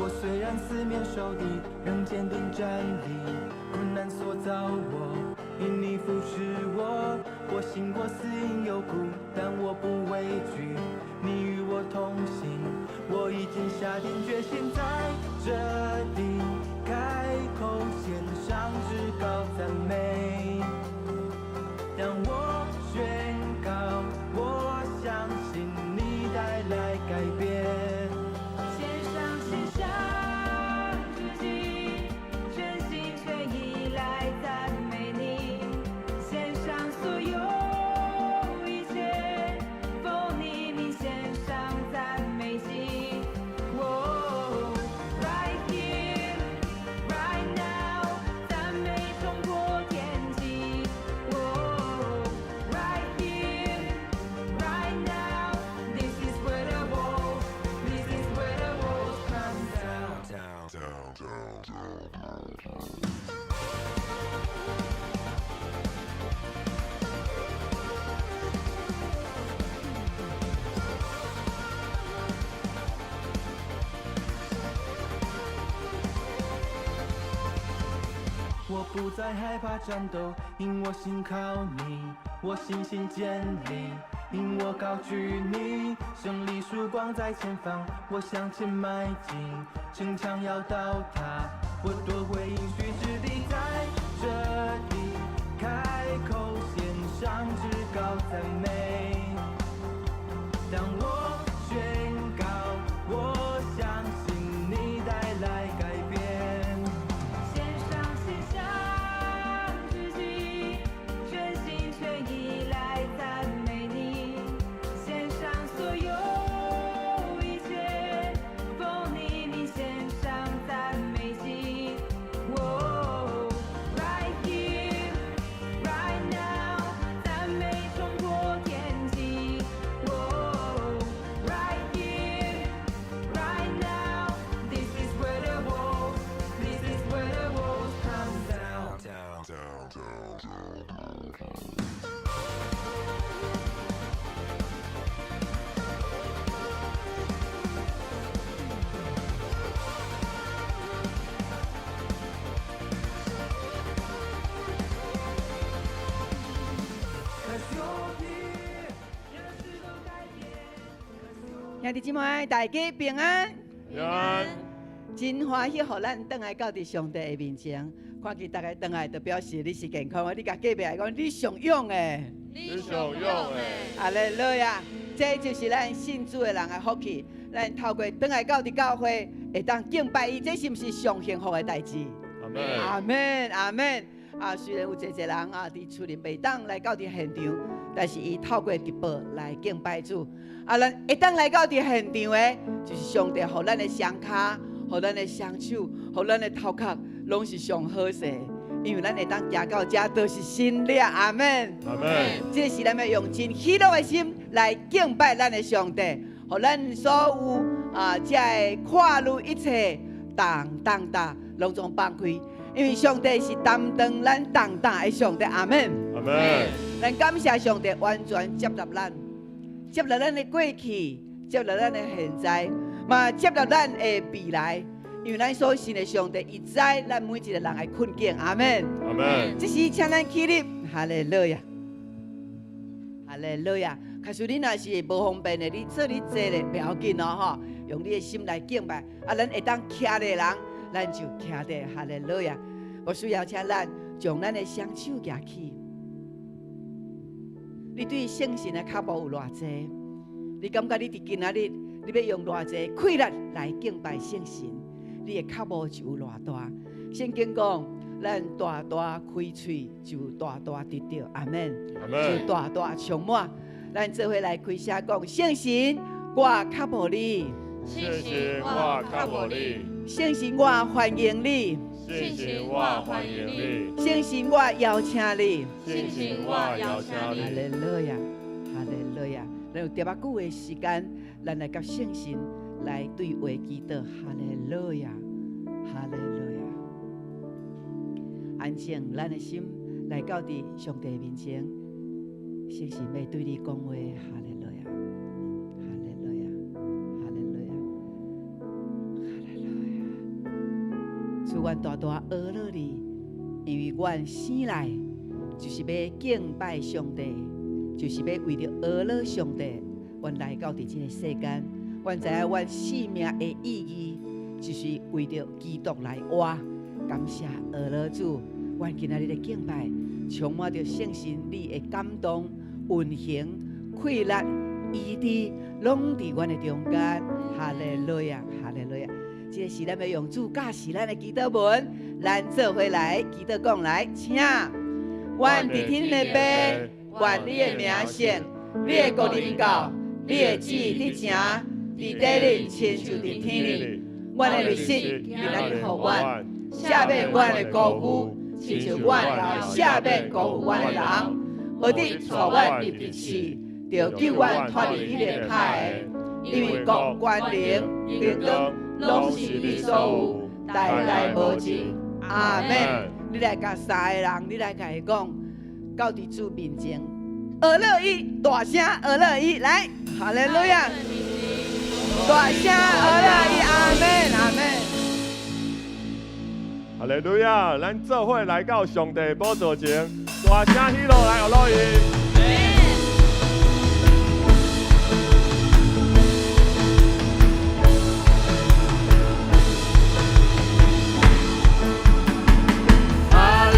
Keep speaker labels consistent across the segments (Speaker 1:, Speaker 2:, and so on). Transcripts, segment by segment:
Speaker 1: 我虽然四面受敌，仍坚定站立。困难所造我，因你扶持我。我信我死因有苦，但我不畏惧。你与我同行，我已经下定决心，在这里开口献上至高赞美。让我宣告，我相信你带来改变。我不再害怕战斗，因我心靠你，我信心建立，因我高举你，胜利曙光在前方，我向前迈进，城墙要倒塌，我夺回应许之地，在这里开口献上至高赞美。当我宣告，我相信你带来改变。
Speaker 2: 兄弟姊妹，大家平安。
Speaker 3: 平安。
Speaker 2: 真欢喜，互咱倒来到伫上帝的面前，看见大家倒来，就表示你是健康的。你甲隔壁来讲，你上勇的。
Speaker 3: 你上勇的。
Speaker 2: 哈利路亚！这就是咱信主的人的福气。咱透过倒来到伫教会，会当敬拜伊，这是毋是上幸福的代志？
Speaker 3: 阿门。
Speaker 2: 阿门，阿门。啊，虽然有一人啊，伫厝里袂当来到伫现场，但是伊透过直播来敬拜主。啊，咱会当来到伫现场的，就是上帝互咱的双脚，互咱的双手，互咱的头壳，拢是上好势。因为咱会当行到遮，都是新了。阿门。
Speaker 3: 阿门。
Speaker 2: 这是咱要用真喜乐的心来敬拜咱的上帝，互咱所有啊，这跨入一切重担，拢总放开。因为上帝是担当咱重担的上帝。阿门。
Speaker 3: 阿门。
Speaker 2: 咱感谢上帝完全接纳咱，接纳咱的过去，接纳咱的现在，嘛接纳咱的未来。因为咱所信的上帝，伊知咱每一个人的困境。阿门。
Speaker 3: 阿门。
Speaker 2: 这是请咱起立，哈利路亚，哈利路亚。假使你若是无方便的，你坐你坐咧不要紧哦，吼，用你的心来敬拜。啊，咱会当徛的人，咱就徛的，哈利路亚。我需要请咱将咱的双手举起。你对圣神的脚步有偌济？你感觉你伫今仔日，你要用偌济气力来敬拜圣神？你的脚步就有偌大。圣经讲，咱大大开嘴，就大大得到。阿门。
Speaker 3: 阿门。
Speaker 2: 就大大充满。咱做伙来开声讲：圣神，我脚步你；
Speaker 3: 圣神，我脚步你；
Speaker 2: 圣神，我欢迎你；
Speaker 3: 信心我欢迎你，
Speaker 2: 相信我邀请你。
Speaker 3: 信心我邀请
Speaker 2: 哈
Speaker 3: 你。
Speaker 2: 利路亚，哈利路亚。咱有特别久的时间，咱来甲圣神来对话祈祷。哈利路亚，哈利路亚。安静咱的心来到伫上帝面前，圣神要对你讲话。哈利路亚，哈利路亚，哈利路亚，哈利路亚。主，阮大大学了你，因为阮生来就是要敬拜上帝，就是要为着学了上帝，阮来到伫这个世间，阮知影阮生命的意义，就是为着基督来活。感谢学了主，阮今仔日的敬拜，充满着圣神你的感动、运行、快乐、医治，拢伫阮的中间。哈利路亚，哈利路亚。这是咱要用主教示咱的祈祷文，咱做伙来祈祷讲来，请。阮伫天的爸，愿你的名圣，你的国临到，你的旨意伫城，伫地里亲像伫天里。阮的日食，今仔日予阮，赦免阮的过犯，亲像阮也赦免过犯阮的人，无得带阮入地狱，就救阮脱离迄个歹的。因为国、权、能、荣光，拢是你所有，代代无尽。阿门。你来甲三个人，你来甲伊讲，到伫主面前，学乐伊，大声学乐伊，来，哈利路亚，大声学乐伊，阿门，阿门。
Speaker 3: 哈利路亚！咱做伙来到上帝宝座前，大声喜乐来学乐伊。
Speaker 4: 哈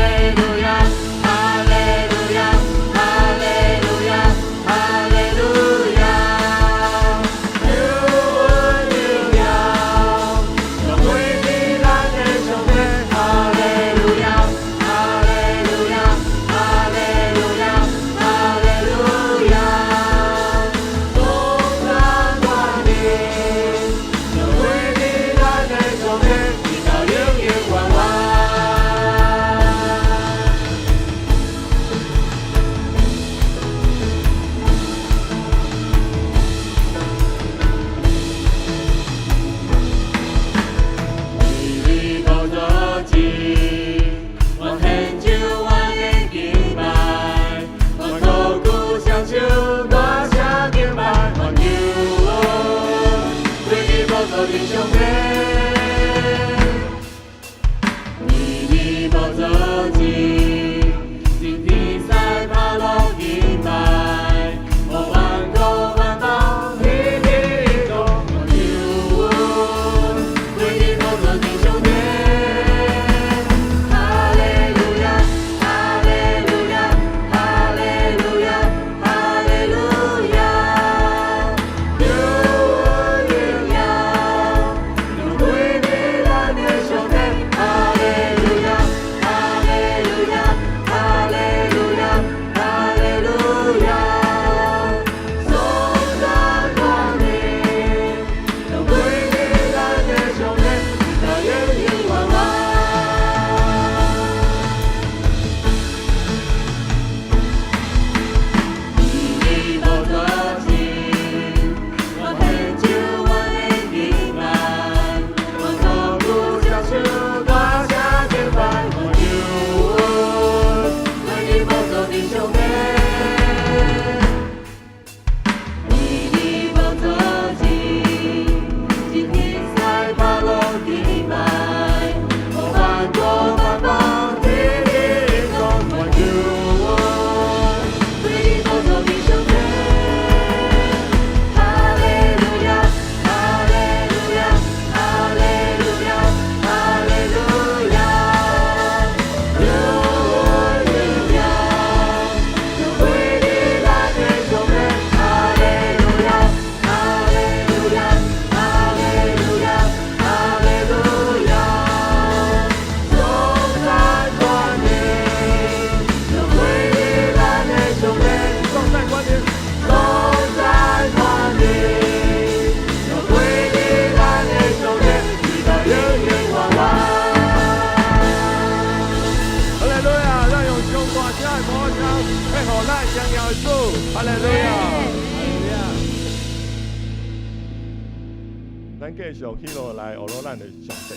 Speaker 3: 咱荣耀的主，哈利路亚！咱继续喜乐来学罗咱的上帝。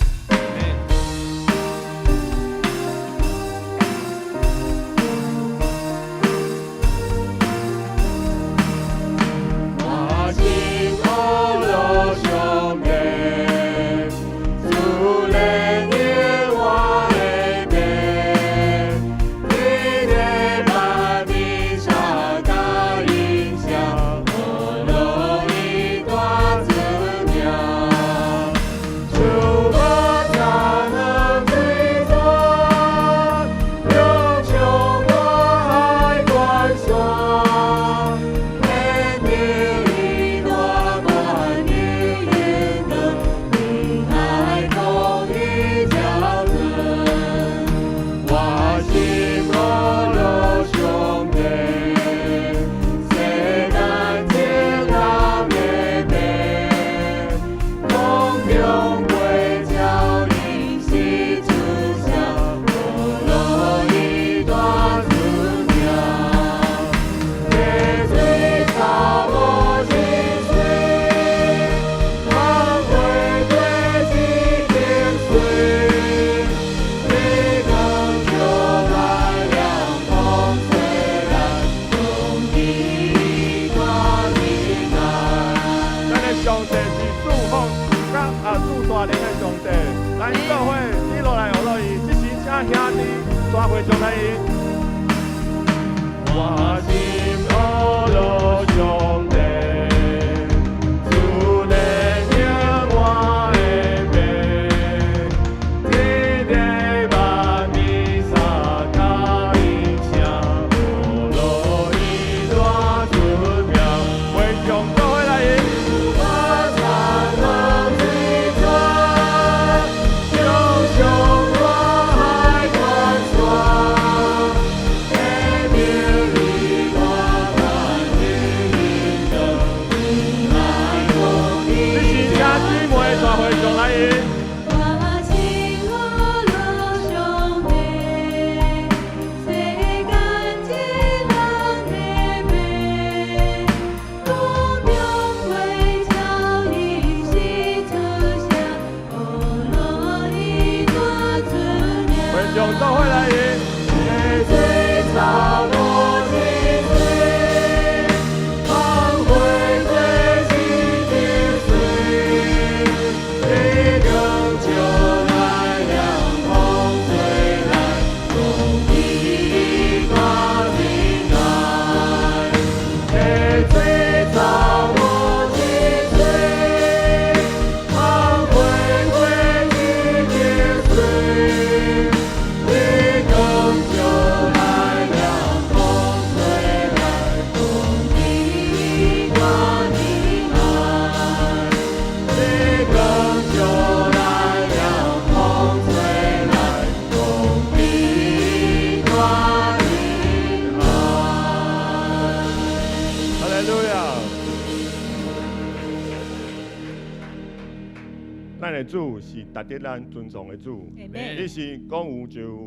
Speaker 3: 咱的主是值得咱尊重的主，你是讲有就有。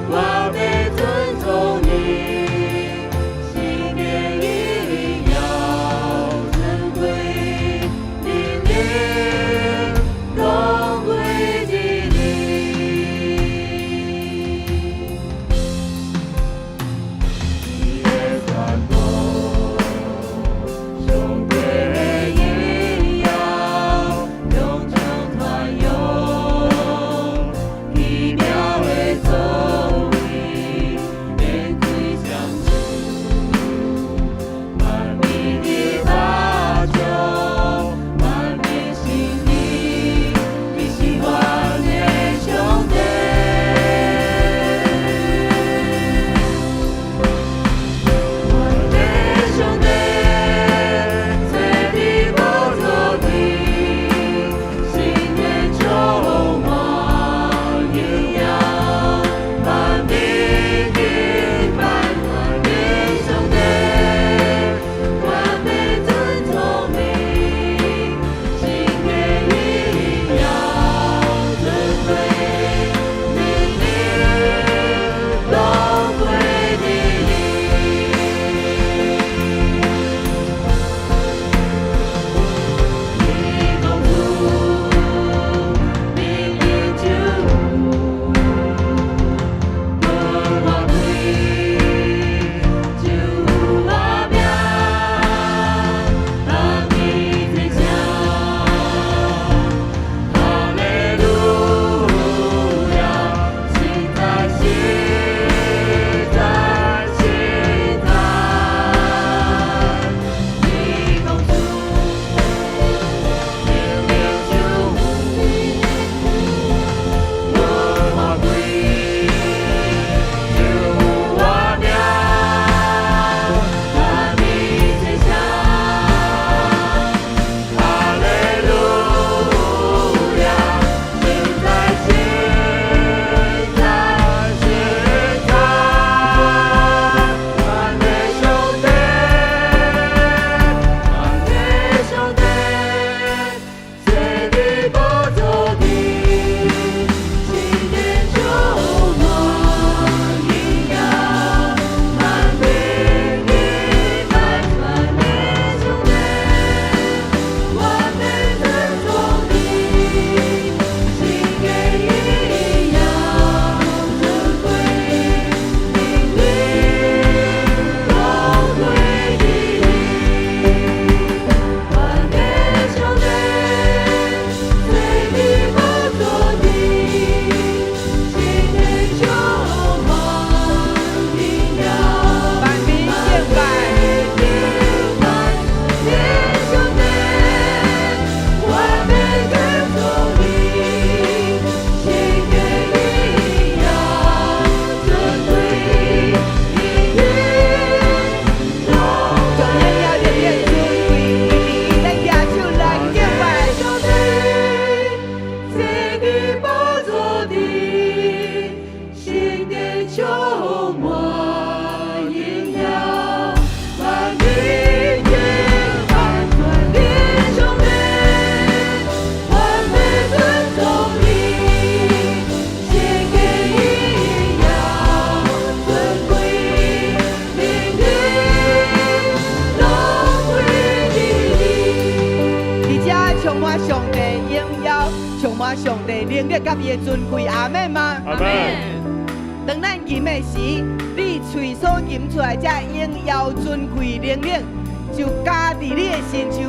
Speaker 4: 我被尊重你，心变一
Speaker 2: 能力甲伊的尊贵，阿门吗？
Speaker 3: 阿门。
Speaker 2: 当咱吟的时，你嘴所吟出来这荣耀尊贵能力，就加伫你的身上，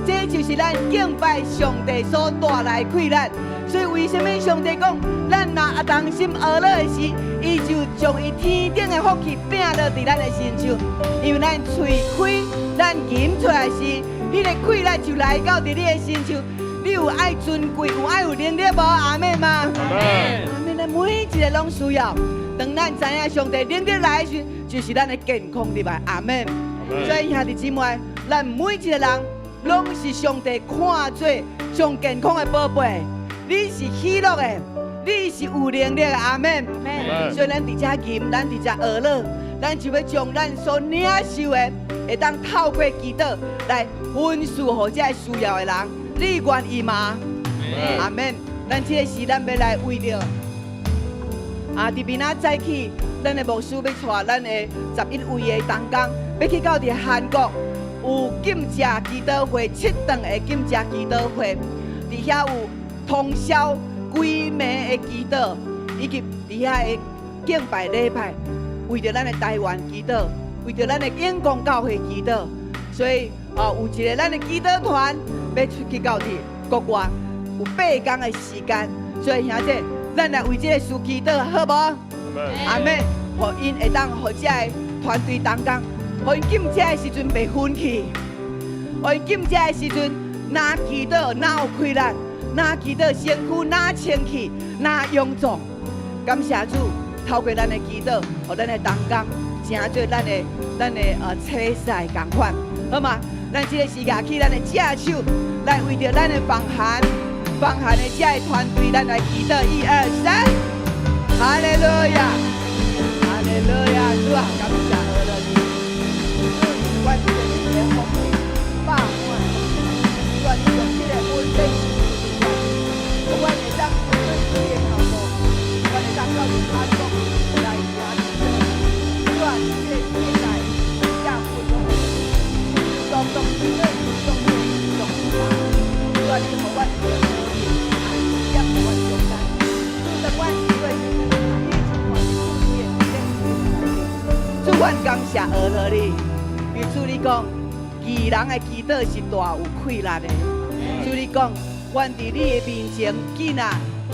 Speaker 2: 这就是咱敬拜上帝所带来快乐。所以为什么上帝讲，咱若当心学乐的时，伊就将伊天顶的福气拼落伫咱的身上，因为咱嘴开，咱吟出来时，迄个快乐就来到伫你的身上。你有爱尊贵，有爱有能力无？阿妹吗？
Speaker 3: 阿门。
Speaker 2: 阿妹，咱每一个拢需要。当咱知影上帝能力来的时，就是咱的健康入来。阿妹。所以兄弟姊妹，咱每一个人拢是上帝看做上健康的宝贝。你是喜乐的，你是有能力的。阿妹。所以咱伫遮吟，咱伫遮学乐，咱就要将咱所领受的，会当透过祈祷来分赐予这需要的人。你愿意吗？阿门。咱这个时，咱要来为着伫明仔早起，咱的牧师要带咱的11位的同工，要去到伫韩国有禁食祈祷会，7顿的禁食祈祷会，伫遐有通宵几暝的祈祷，以及伫遐的敬拜礼拜，为着咱的台湾祈祷，为着咱的永光教会祈祷，所以有一个咱的祈祷团要出去到伫国外，有8天的时间，所以兄弟，咱来为这个事祈祷，好无？阿妹，互因会当互这个团队同工，互因禁食的时阵袂分去，互因禁食的时阵，哪祈祷哪有快乐，哪祈祷身躯哪清气，哪勇壮。感谢主，透过咱的祈祷，互咱的同工成做咱的车赛同款，好吗？咱这个时间起，咱的正手来为着咱的放寒的这个团队，咱来祈祷，1、2、3，哈利路亚，哈利路亚，主啊，感谢我的你，主，我这个福气饱满，主啊，你用这个温馨，我会当最最的头目，我会当到你安国来行主啊，这个世界也不容易，动动祈祷，动动动主啊，你互我这个。主，阮感谢俄罗你，因为主你讲，义人的祈祷是大有快乐的。主你讲，阮伫你的面前，囡仔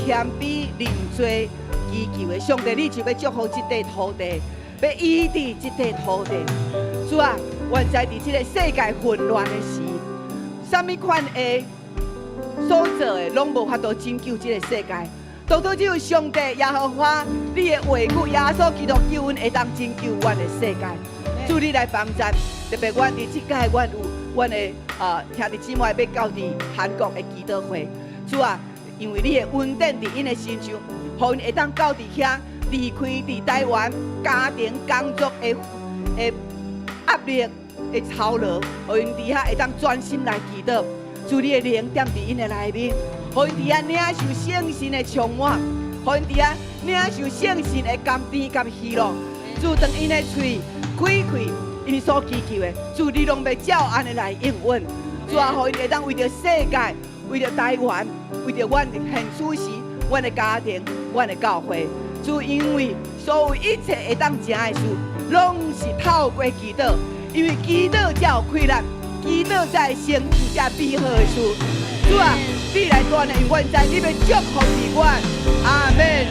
Speaker 2: 谦卑认罪祈求的上帝，你就要祝福这块土地，要医治这块土地。主啊，阮在伫这个世界混乱的时，什么款的所做的，拢无法度拯救这个世界。独独只有上帝耶和华，你的话语耶稣基督救恩会当拯救阮的世界。主你来帮助，特别阮伫即届阮有阮的兄弟姊妹要到伫韩国的祈祷会。主啊，因为你的恩典伫因的身上，互因会当到伫遐离开伫台湾家庭工作的压力的操劳，互因伫遐会当专心来祈祷。主你的灵点伫因的内面。互因伫遐领受圣神的充满，互因伫遐领受圣神的甘甜甲喜乐。主当因的嘴开开，因所祈求的，主你拢要照安尼来应允。主啊，互因会当为着世界，为着台湾，为着阮的现此时，阮的家庭，阮的教会。主因为所有一切会当成的事，拢是透过祈祷，因为祈祷才有快乐，祈祷才会成就这美好的事。主啊，你来带领阮，在你要祝福你阮，阿门。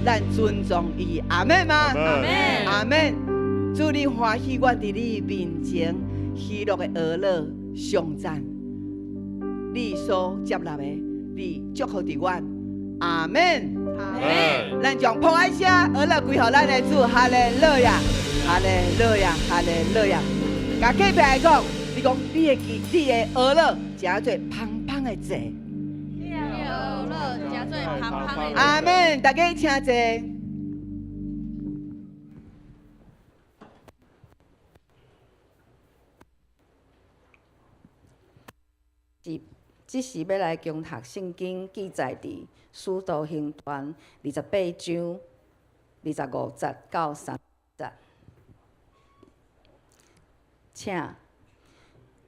Speaker 2: 咱尊重伊。阿门吗？
Speaker 3: 阿门
Speaker 2: 阿门。主你欢喜，我伫你面前喜乐的儿乐上赞。你所接纳的，你祝福伫阮。阿门。
Speaker 3: 阿门。
Speaker 2: 咱将捧爱声儿乐归互咱的主，哈利路亚，哈利路亚，哈利路亚。甲隔壁来讲，你讲你的儿乐诚做芳芳的坐。
Speaker 4: 你的儿乐诚做芳芳的。
Speaker 2: 阿门，大家请坐。
Speaker 4: 这是要来共读圣经，记载伫《使徒行传》28章25节到30节。请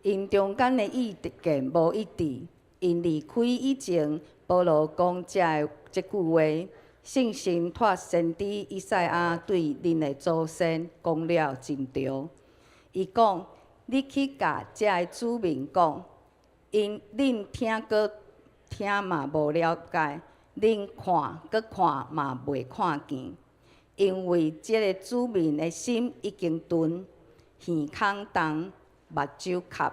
Speaker 4: 因中间的意见无一致，因离开以前，保罗讲这句话，圣神托先知以赛亚对恁的祖先讲了真对。伊讲：你去甲这个子民讲。因恁听过听嘛无了解，恁看搁看嘛袂看见，因为这个子民的心已经钝，耳孔重，目睭磕。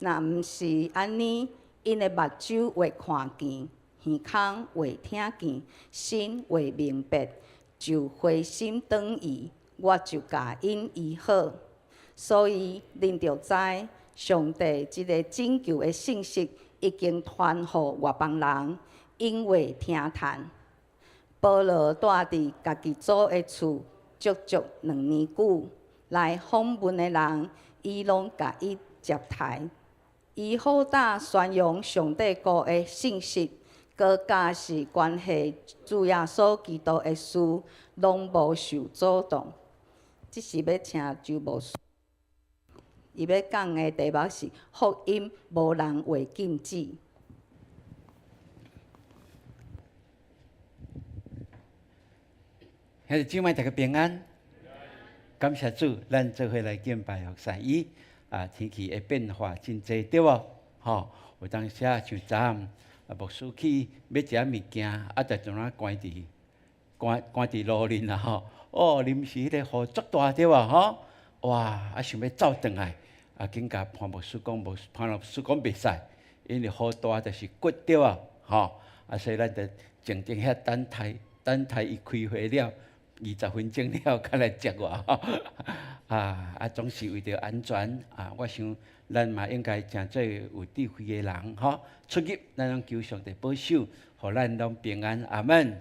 Speaker 4: 若毋是安尼，因的目睭会看见，耳孔会听见，心会明白，就灰心转意，我就甲因医好。所以恁着知。上帝这个拯救的信息已经传互外邦人，因为听谈。保罗住伫家己祖的厝，足足2年久，来访问的人，伊拢甲伊接待。伊好胆宣扬上帝国的信息，搁假是关系主耶稣基督的事，拢无受阻挡。这是要请周牧师。伊要讲的题目是福音无人会禁止。
Speaker 5: 兄弟姊妹，大家平安，感谢主，咱做伙来敬拜服侍伊。天气的变化真济，对无？有当时像昨暗牧师去要食物件，就从那关伫路面啦临时迄个雨足大，对无？哇！想要走转来，紧甲潘牧师讲，潘老师讲袂使，因为雨大就是骨对啊，所以咱就静静遐等待伊开会了，20分钟了，才来接我总是为着安全我想咱嘛应该诚做有智慧的人出入咱拢求上帝保守，互咱拢平安，阿门。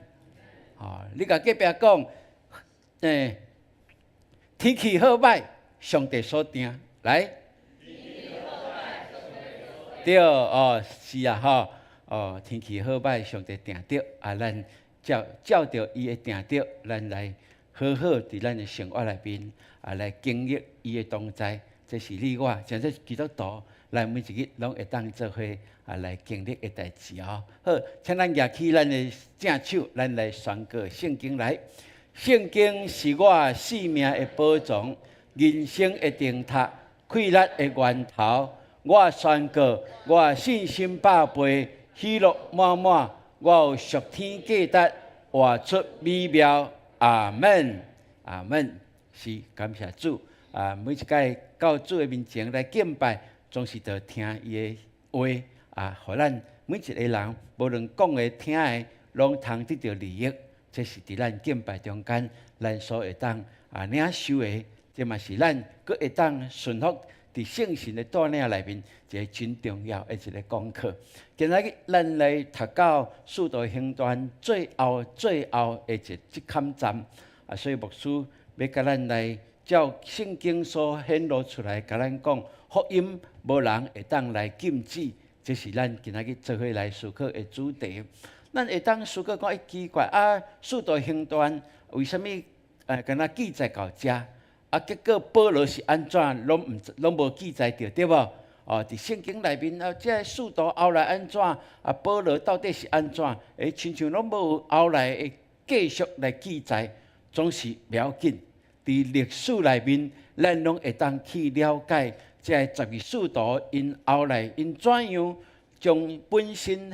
Speaker 5: 你甲隔壁讲，天气好歹，上帝所定。来，对是天气好歹，上帝定着咱照着伊的定着，咱来好好伫咱的生活内面来经历伊的同在。这是你我，像这基督徒，咱每一日拢会当做伙来经历的代志好，请咱举起咱的正手，咱来宣告圣经来。圣经是我生命的宝藏，人生的灯塔，快乐的源头。我宣告，我信心百倍，喜乐满满。我有属天价值，活出美妙。阿门，阿门。是感谢主每一届到主的面前来敬拜，总是着听伊的话互咱每一个人，无论讲的听的，拢通得到利益。这是伫咱敬拜中间，咱所会当领受的，这嘛是咱阁会当顺服伫圣神的带领内面一个真重要的一个功课。今仔日咱来读到《使徒行传》最后的一坎站所以牧师要甲咱来照圣经所显露出来，甲咱讲福音无人会当来禁止，这是咱今仔日做伙来思考的主题。咱会当思考讲，奇怪使徒行传为什么敢若记载到遮结果保罗是安怎拢无记载着，对无？伫圣经内面这使徒后来安怎保罗到底是安怎？亲像拢无后来的继续来记载，总是不要紧。伫历史内面，咱拢会当去了解这12使徒因后来因怎样将本身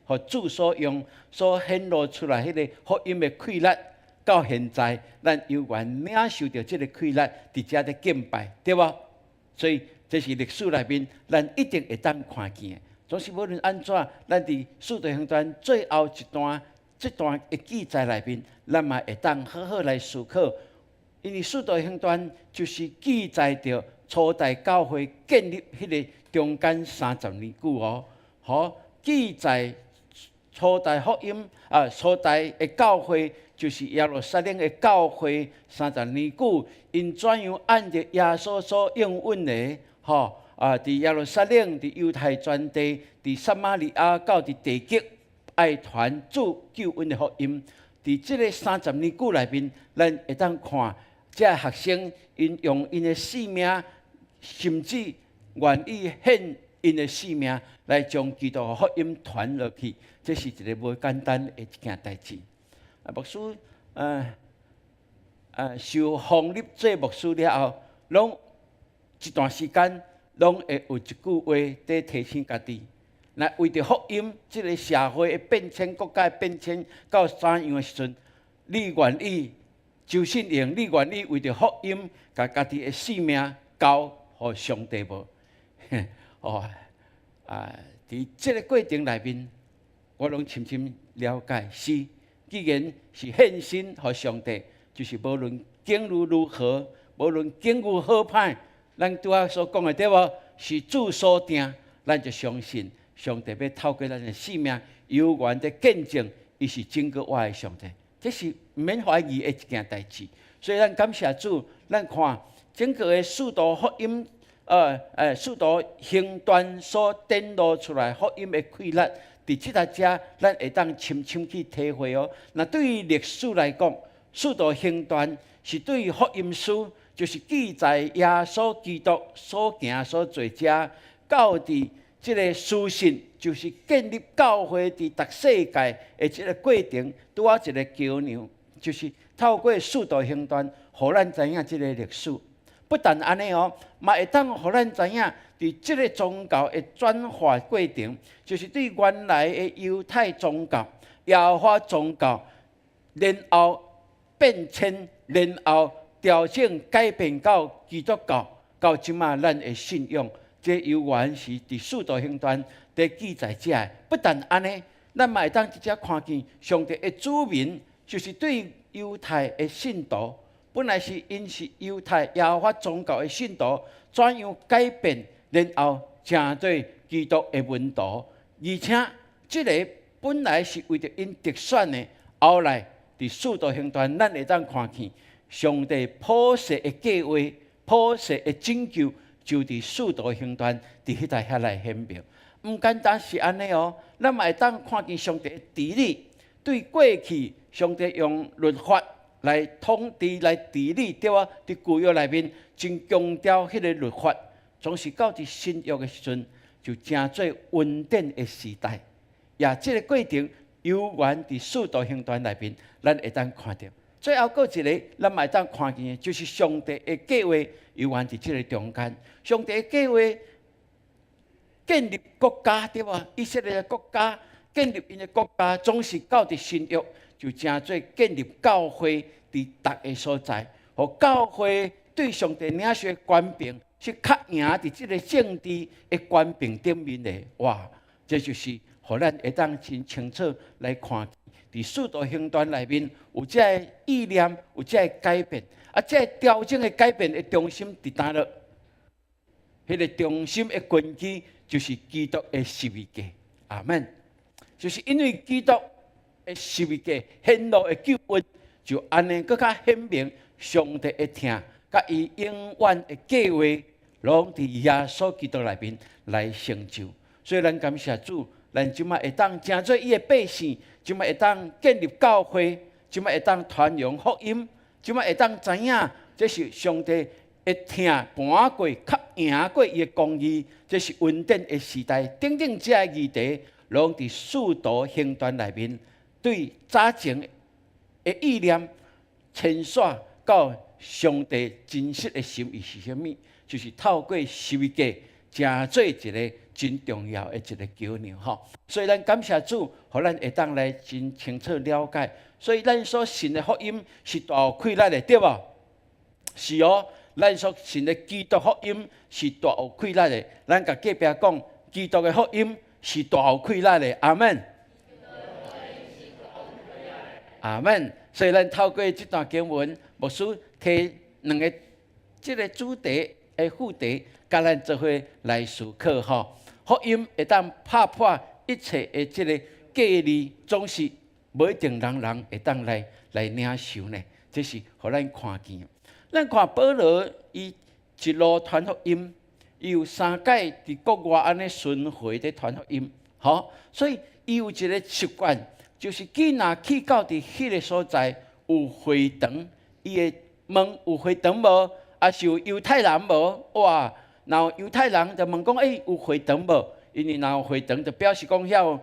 Speaker 5: 互主所用所显露出来迄个福音的快乐到现在，咱犹原领受到这个气力，伫遮咧敬拜，对无？所以这是历史内面，咱一定会当看见的。总是无论安怎，咱伫使徒行传最后一段，这段的记载内面，咱嘛会当好好来思考。因为使徒行传就是记载着初代教会建立迄个中间30年久哦，好记载初代福音初代的教会就是耶路撒冷的教会30年久，因怎样按着耶稣所应允的，伫耶路撒冷、伫犹太全地、伫撒玛利亚到伫地极，爱传主救恩的福音。伫即个30年久内面，咱会当看。这学生因用因的性命，甚至愿意献因的性命来将基督福音传落去，这是一个无简单的一件代志。牧师受奉立做牧师了后，拢一段时间，拢会有一句话在提醒家己：那为着福音，这个社会的变迁、国家的变迁到怎样的时阵，你愿意？周信荣，你愿意为着福音，把家己的性命交予上帝无？伫这个过程内面，我拢深深了解，是既然是献身予上帝，就是无论境遇如何，无论境遇好歹，咱拄仔所讲的对无？是主所定，咱就相信上帝要透过咱的性命，永远的见证，伊是整个我的上帝。这是毋免怀疑的一件代志，所以咱感谢主，咱看整个的使徒福音，使徒行传所展露出来福音的气力，伫即搭遮，咱会当深深去体会哦。那对于历史来讲，使徒行传是对于福音书，就是记载耶稣基督所行所做者，到伫即个书信。就是建立教会伫逐世界的即个过程，拄啊一个桥梁，就是透过使徒行传，互咱知影即个历史。不但安尼哦，嘛会当互咱知影，伫即个宗教的转化过程，就是对原来的犹太宗教、耶和华宗教，然后变迁，然后调整改变到基督教，到即马咱的信仰，这犹原是伫使徒行传。在记载遮的，不但安尼，咱嘛会当直接看见上帝的子民，就是对犹太的信徒，本来是因是犹太耶和华宗教的信徒，怎样改变，然后成对基督的门徒，而且这个本来是为着因特选的，后来伫使徒行传，咱会当看见上帝普世的计划、普世的拯救，就伫使徒行传伫迄搭遐来显明。毋简单是安尼哦，咱嘛会当看见上帝的治理。对过去，上帝用律法来统治、来治理，对啊？伫旧约内面真强调迄个律法，总是到伫新约的时阵，就成做稳定的时代。也即个过程，犹原伫使徒行传内面，咱会当看到。最后佫一个，咱嘛会当看见的，就是上帝的计划，犹原伫即个中间。上帝的计划。建立国家对吧？以色列的国家建立因的国家，总是到伫新约就成做建立教会伫逐个所在，互教会对上帝领受的权柄是较赢伫即个政治的权柄顶面的。哇！这就是互咱会当真清楚来看，伫使徒行传内面有这个意念，有这个改变，这个调整的改变的中心伫哪落？迄个中心的根基。就是基督的十字架，阿门。就是因为基督的十字架显露的救恩，就安尼更较显明上帝的疼，甲伊永远的计划，拢伫耶稣基督内面来成就。所以咱感谢主，咱即马会当成做伊的百姓，即马会当建立教会，即马会当传扬福音，即马会当知影这是上帝。会听盘过，较赢过伊的公义，这是稳定的时代。等等这个议题，拢伫使徒行传内面，对早前的意念牵线到上帝真实的心意是啥物？就是透过十字架，成做一个真重要的一个桥梁吼。所以咱感谢主，互咱会当来真清楚了解所以咱所信的福音是大有快乐的，对无？是哦，咱所信的基督福音是大有快乐的。咱甲隔壁讲，基督的福音是大有快乐的。阿门。阿门。所以咱透过这段经文，牧师提两个这个主题的副题，甲咱做伙来思考吼。福音会当打破一切的这个假理，总是无一定人会当来领受呢。这是互咱看见。咱看保罗伊一路传福音，伊有3届伫国外安尼巡回伫传福音，吼，所以伊有一个习惯。就是囡仔去到伫迄个所在有会堂，伊会问有会堂无，还是有犹太人无？哇！然后犹太人就问讲，有会堂无？因为若有会堂，就表示讲遐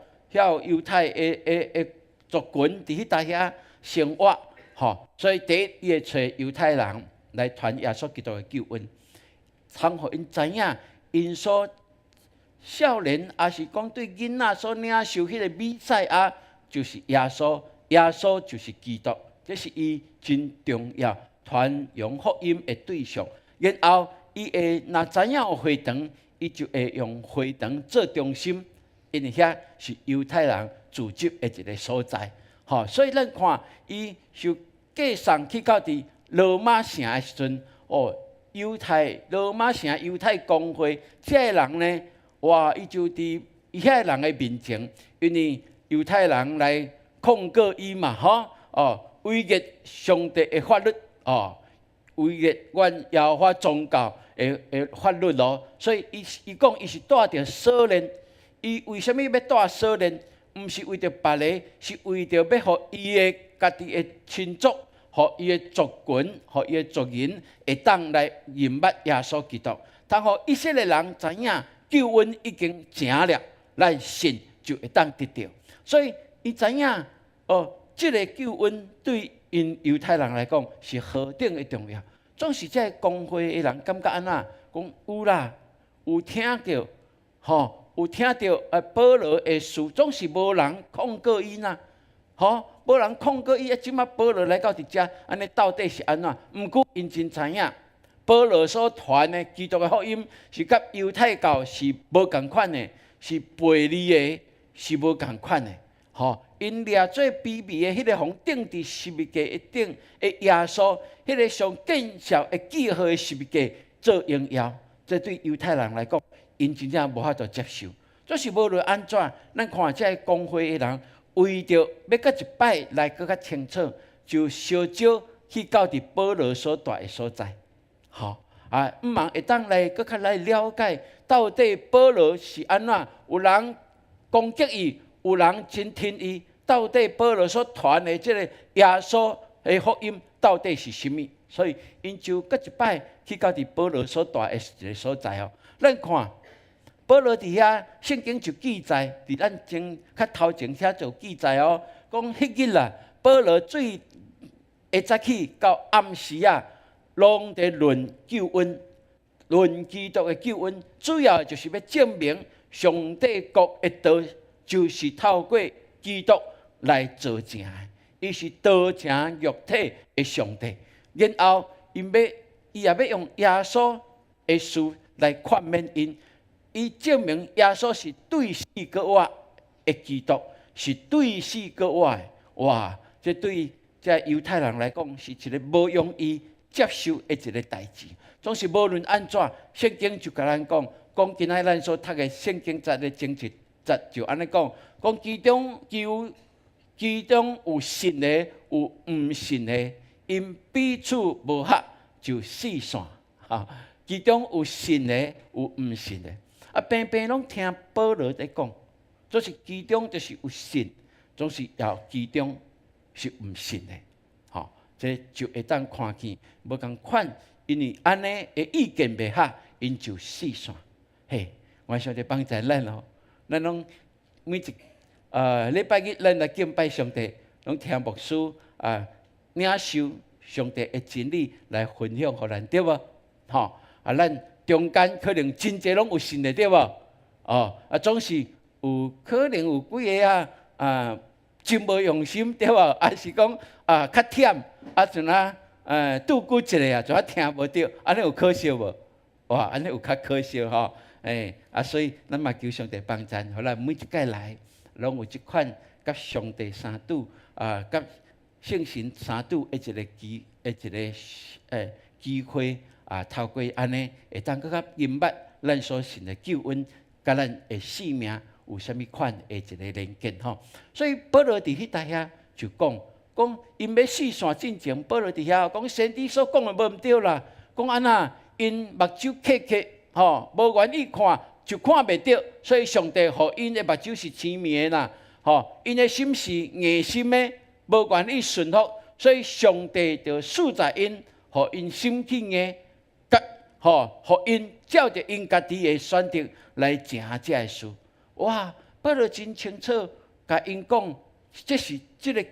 Speaker 5: 犹太的族群伫迄搭遐生活，吼。所以第一，伊会找犹太人来传耶稣基督的救恩，通互因知影因所少年，也是讲对囡仔所领受迄个弥赛亚。就是耶稣，耶稣就是基督，这是伊真重要传扬福音的对象。然后，伊会若知影有会堂，伊就会用会堂做中心，因为遐是犹太人聚集的一个所在。吼，所以咱看伊受寄送去到伫罗马城的时阵，罗马城犹太公会，这个人呢，哇，伊就伫伊遐人的面前，因为犹太人来控告伊嘛，违逆上帝的法律，违逆阮耶和华宗教的法律咯。所以伊讲伊是带着锁链，伊为什么要带锁链？毋是为着别个，是为着要互伊的家己的亲族，互伊的族群，互伊的族人会当来认捌耶稣基督，通互以色列人知影救恩已经成了，咱信就会当得到。所以，伊知影这个救恩对因犹太人来讲是何等的重要。总是这公会的人感觉安那讲有啦，有听到，有听到保罗的事，总是无人控告伊呐，无人控告伊。即马保罗来到伫遮，安尼到底是安怎？毋过因真知影，保罗所传的基督的福音是甲犹太教是无共款的，是背离的。是无共款的，因掠做卑微的迄个红钉伫十字架一顶的耶稣，迄个上见效的记号的十字架做荣耀，这对犹太人来讲，因真正无法度接受。这是无论安怎，咱看这公会的人，为着要甲一摆来更较清楚，就烧少去到伫保罗所在的所在，毋茫会当来更较来了解，到底保罗是安怎？有人攻击伊，有人真听伊，到底保罗所传的这个耶稣的福音到底是甚物？所以因就搁一摆去到伫保罗所在的一个所在咱看保罗伫遐圣经就记载，伫咱较头前遐就记载讲迄日啦，保罗最会早起到暗时拢在论救恩，论基督的救恩，主要就是要证明。上帝国的道就是透过基督来做成的，伊是道成肉体的上帝。然后伊也要用耶稣的事来劝勉因，伊证明耶稣是对死搁活的基督，是对死搁活的。哇！这对这犹太人来讲是一个无容易接受的一个代志。总是无论安怎，圣经就甲咱讲。讲今仔咱所读的圣经节的经节就安尼讲，其中有信的，有毋信的，因彼此无合就四散。其中有信的，有毋信的。平平拢听保罗在讲，就是其中就是有信，总是要其中是毋信的。这就会当看见无共款，因为安尼的意见袂合，因就四散。我上帝帮助咱咯，咱拢每一礼拜日咱来敬拜上帝，拢听牧师领受上帝的真理来分享互咱，对无？咱中间可能真侪拢有信的，对无？总是有可能有几个真无用心，对无？还是讲较忝，像拄久一个就听无着，安尼有可惜无？哇，安尼有较可惜吼。所以咱嘛求上帝帮助，互咱每一届来，拢有即款甲上帝相拄甲圣神相拄的一个机会透过安尼会当更较明白咱所信的救恩，甲咱的性命有啥物款的一个连结吼。所以保罗伫迄搭遐就讲因要四线进前，保罗伫遐讲先知所讲的无毋对啦，讲安那因目睭刻刻吼，无愿意看就看袂到，所以上帝互因的目睭是青面的啦，吼，因的心是硬心的，无愿意顺服，所以上帝就赐在因，互因心境的，互因照着因家己的选择来行这个事。哇，保罗真清楚甲因讲，这个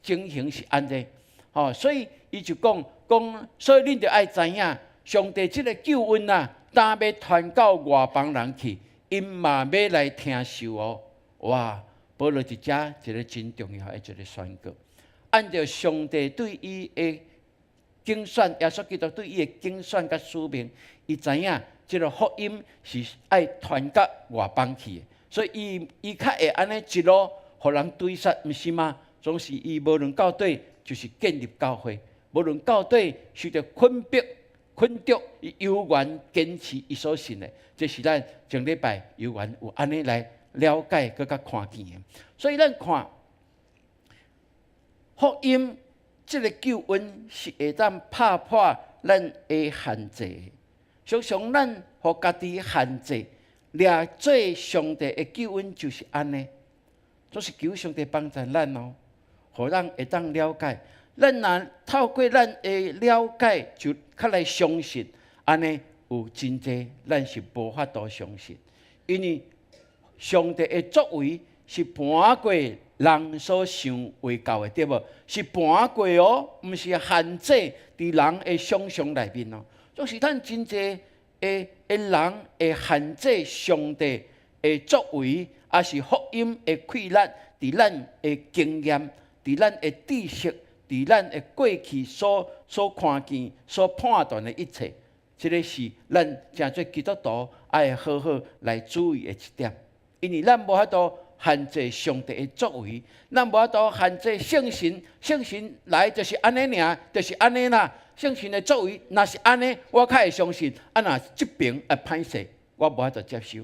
Speaker 5: 情形是安尼，所以伊就讲，所以恁着爱知影，上帝这个救恩当要传到外邦人去，因嘛要来听受哦。哇，保罗伫遮一个真重要的一个宣告，按照上帝对伊的竞选，耶稣基督对伊的竞选甲使命，伊知影这个福音是爱传到外邦去的，所以伊较会安尼一路互人追杀，毋是吗？总是伊无论到底就是建立教会，无论到底受到困迫，伊犹原坚持伊所信的。这是咱上礼拜犹原有安尼来了解，佮较看见的。所以咱看福音这个救恩是会当打破咱的限制。常常咱互家己限制，掠做上帝的救恩就是安尼，总是求上帝帮助咱哦，互咱会当了解。咱若透过咱的了解，就较来相信，安尼有真济咱是无法度相信，因为上帝的作为是盘过人所想为到的，对无？是盘过哦，毋是限制伫人的想象内面哦。总是咱真济的人会限制上帝的作为，也是福音的溃烂，伫咱的经验，伫咱的知识，伫咱的过去所看见、所判断的一切，这个是咱诚做基督徒爱好好来注意的一点。因为咱无法度限制上帝的作为，咱无法度限制圣神来就是安尼尔，就是安尼啦。圣神的作为若是安尼，我较会相信；若即边歹势，我无法度接受。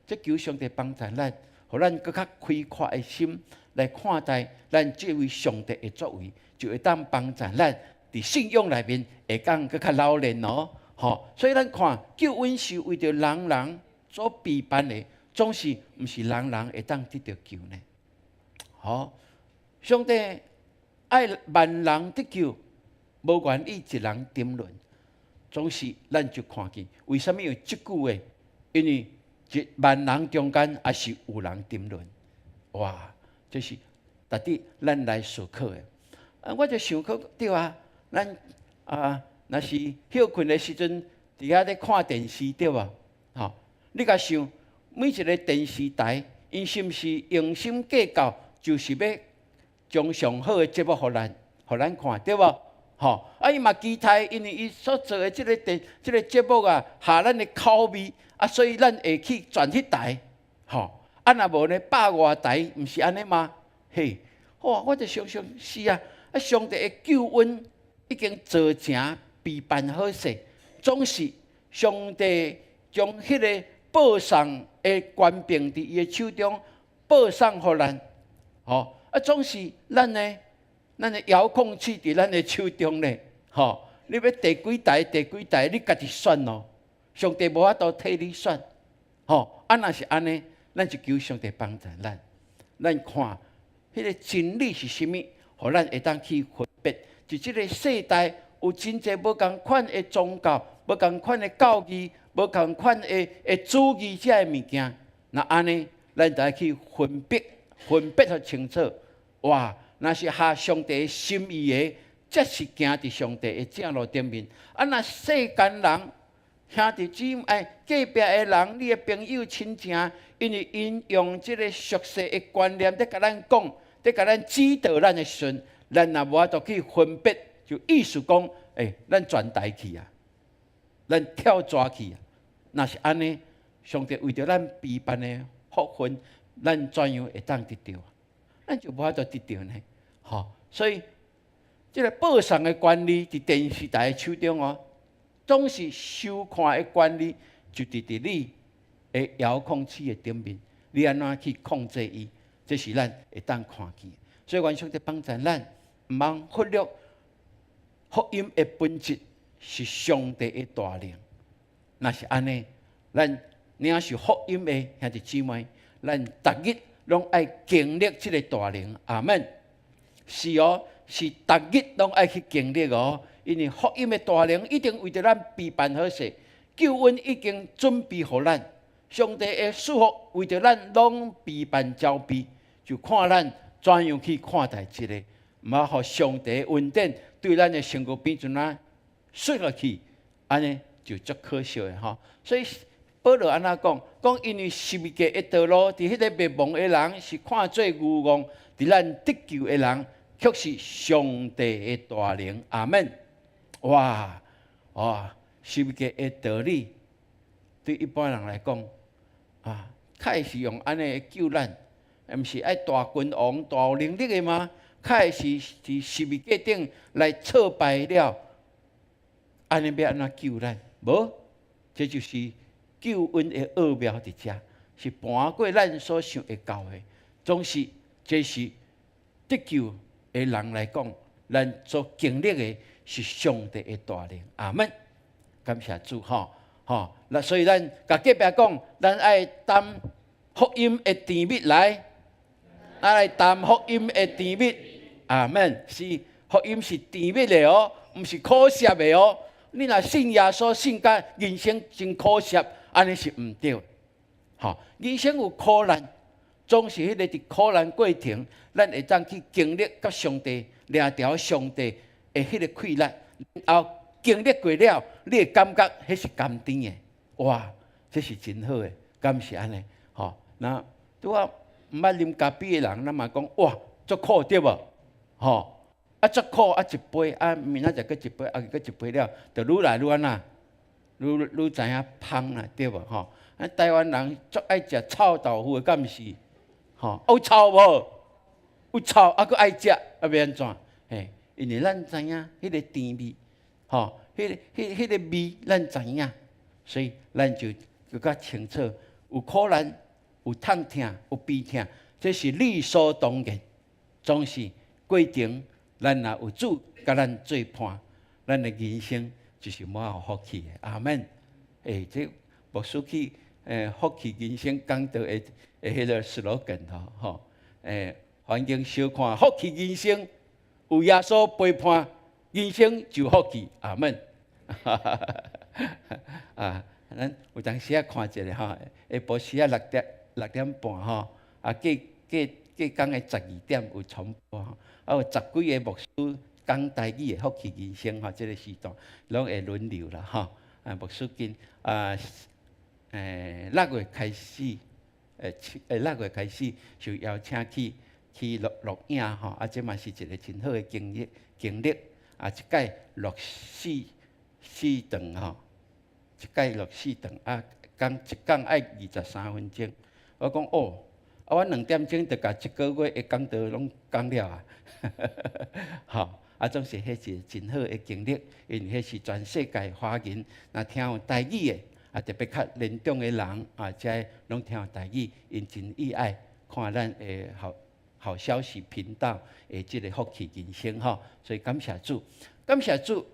Speaker 5: 这求上帝帮助咱，互咱更较开阔的心来看待咱这位上帝的作为，就会当帮助咱伫信仰内面会更较老练哦。所以咱看救恩是为着人所备办的，总是毋是人会当得到救呢？上帝爱万人得救。无愿意一人沉沦，总是咱就看见为什么有即句话？因为一万人中间也是有人沉沦。哇，这是值得咱来思考的。我就想到对啊，咱若是休困的时阵，伫遐咧看电视对无？你甲想，每一个电视台，因是毋是用心计较，就是要将上好的节目互咱看，对无？伊嘛期待，因为伊所做的这个节目合咱的口味，所以咱会去转迄台，若无呢百外台，毋是安尼吗？嘿，我就想是啊，上帝的救恩已经做成备办好势，总是上帝将迄个报送的权柄伫伊的手中，报送互咱，总是咱的遥控器伫咱的手中呢，你要第几台，你家己选咯。上帝无法度替你选，若是安尼，咱就求上帝帮助咱。咱看迄个真理是啥物，互咱会当去分别。就即个世代有真济无共款的宗教，无共款的教义，无共款的主义遮的物件。那安尼，咱就要去分别互清楚。哇！若是合上帝的心意的，则是行伫上帝的正路顶面。若世间人兄弟姊妹，隔壁的人，你的朋友亲戚，因为因用这个俗世的观念，在甲咱讲，在甲咱指导咱的时阵，咱也无法度去分别，就意思讲，咱转台去啊，咱跳抓去啊。若是安尼，上帝为着咱备办的福分，咱怎样会当得到？咱就无法度得到呢？所以这个报送的管理伫电视台的手中哦。总是收看的管理，就伫你的遥控器的顶面，你安怎去控制伊？这是咱会当看见。所以，愿上帝帮助咱，毋通忽略福音的本质是上帝的大能。若是安尼，咱领受福音的兄弟姊妹，咱逐日拢爱经历这个大能。阿门。是哦，是逐日拢爱去经历哦。因为福音的大能一定为着咱备办好势，救恩已经准备好咱，上帝的祝福为着咱拢备办交备，就看咱怎样去看待这个，毋好互上帝的恩典对咱的生活变成啊摔落去，安尼就足可惜的吼。所以保罗安怎讲？讲因为十字架的道路，伫迄个灭亡的人是看做愚妄，伫咱得救的人却是上帝的大能。阿门。哇！十字架的道理，对一般人来讲，较会是用安尼救咱，毋是爱大君王、大有能力的吗？较会是伫十字架顶来挫败了，安尼要安怎救咱？无，这就是救恩的奥妙伫遮，是盘过咱所想会到的。总是，这是得救的人来讲，咱所经历的。是上帝的大能，阿门！感谢主那所以咱甲隔壁讲，咱爱担福音的甜蜜来，咱爱担福音的甜蜜，阿门！是福音是甜蜜的哦，毋是可惜的哦。你若信耶稣，信甲人生真可惜，安尼是毋对。人生有苦难，总是迄个伫苦难过程，咱会当去经历甲上帝，掠条上帝。迄个快乐，然后经历过了，你会感觉迄是甘甜的，哇，这是真好的，敢是安尼？那拄啊毋捌啉咖啡的人，咱嘛讲哇，足苦对无？足苦一杯，明仔载搁一杯，搁一杯了，就愈来愈安那，愈知影芳啦，对无？台湾人足爱食臭豆腐的，敢毋是？有臭无？有臭，搁爱食，要安怎？因为咱知影迄个甜味，迄个味，咱知影，所以咱就更加清楚。有苦难，有痛痛，有悲痛，这是理所当然。总是过程，咱若有主甲咱做伴，咱的人生就是满有福气的。阿门。这牧师去福气人生讲道的迄个 slogan 环境小看福气人生。有耶稣陪伴，人生就福气。阿门。咱有当时看一下下晡时6点半过讲的12点有重播有10几个牧师讲台语的福气人生这个时段拢会轮流啦牧师今6月开始6月开始就邀请去录影这嘛是一个真好的经历。一届录4段一届录4段一讲爱23分钟。我讲我2点钟就甲1个月的讲道拢讲了总是迄是真好的经历，因为迄是全世界华人若听有台语的特别较年长的人才拢听有台语，因真意爱看咱的好消息频道的这个福气人生所以感谢主，感谢主。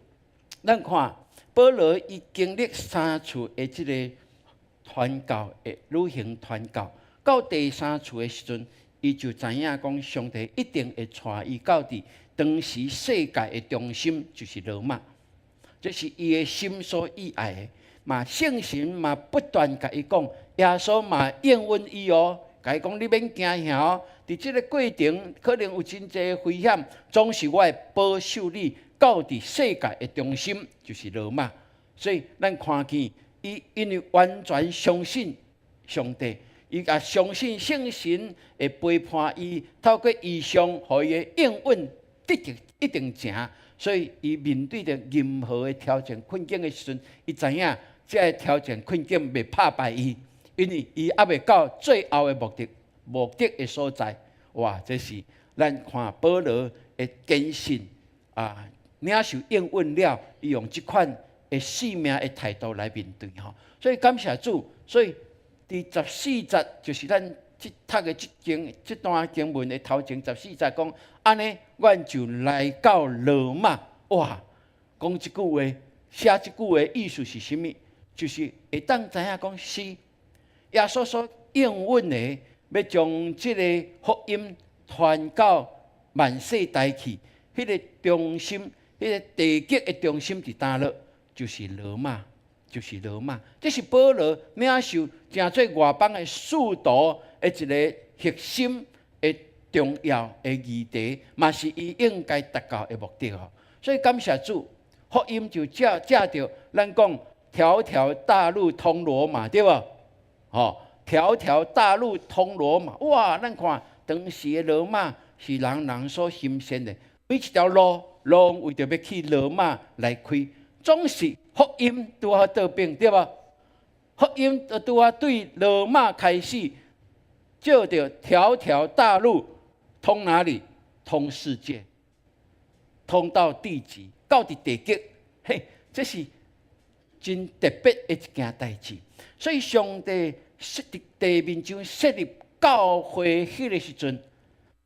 Speaker 5: 咱看保罗伊经历3次的这个传教的旅行传教，到第3次的时阵，伊就知影讲上帝一定会带伊到伫当时世界的中心，就是罗马。这是伊的心所意爱的，嘛圣神嘛不断甲伊讲，耶稣嘛应允伊甲伊讲你免惊吓伫这个过程可能有真侪危险，总是我会保守你到伫世界的中心，就是罗马。所以咱看见伊因为完全相信上帝，伊也相信圣神会陪伴伊，透过异象，互伊的应允得着一定成。所以，伊面对着任何的挑战困境的时阵，伊知影这个挑战困境袂打败伊，因为伊还袂到最后的目的的所在。哇，这是咱看保罗的坚信啊，领受应允了，伊用这款的性命的态度来面对吼。所以感谢主，所以第14节就是咱读的这段经文的头前14节讲，安尼，阮就来到罗马。哇，讲这句话，写这句话的意思是什么？就是会当知影讲是耶稣所应允的，要将这个福音传到万世代去。迄个中心，迄个地极的中心伫哪落？就是罗马，就是罗马。这是保罗领受正做外邦的使徒的一个核心的重要的议题，嘛是伊应该达到的目的哦。所以感谢主，福音就借着咱讲条条大路通罗马，对吧？哦，条条大路通罗马，哇！咱看当时的罗马是人所兴建的，每一条路为着要去罗马来开，总是福音拄好倒边，对吧？福音就拄好对罗马开始，借着条条大路通哪里？通世界，通到地极，到地极，嘿，这是真特别的一件代志。所以上帝设立地面上设立教会迄个时阵，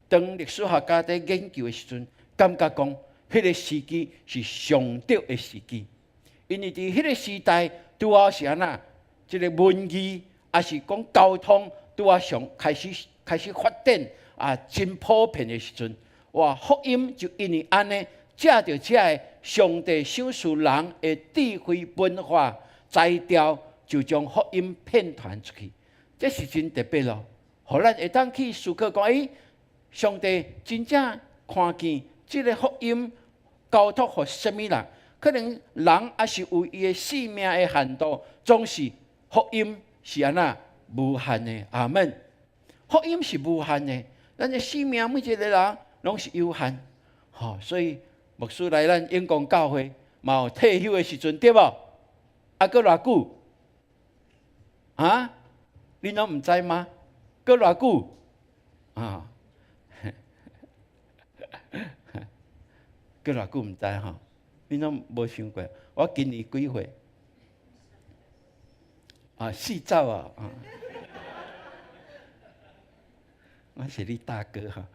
Speaker 5: 当历史学家在研究的时阵，感觉讲迄个时机是上帝的时机，因为伫迄个时代拄好是安那，即个文艺也是讲交通拄好上开始发展啊，真普遍的时阵，哇，福音就因为安尼，借着这个上帝赏赐人的智慧文化材料，就将福音遍传出去，这是真特别咯。互咱会当去思考讲，上帝真正看见这个福音交托给什么人？可能人也是有伊的生命的限度，总是福音是安那无限的。阿门。福音是无限的，咱的生命每一个人拢是有限。所以牧师来咱永光教会，嘛有退休的时阵，对无？啊，搁偌久？啊？你拢唔知吗？搁偌久？啊？搁偌久唔知吼？你拢无想过？我今年几岁？啊，40啊！啊，我是你大哥哈。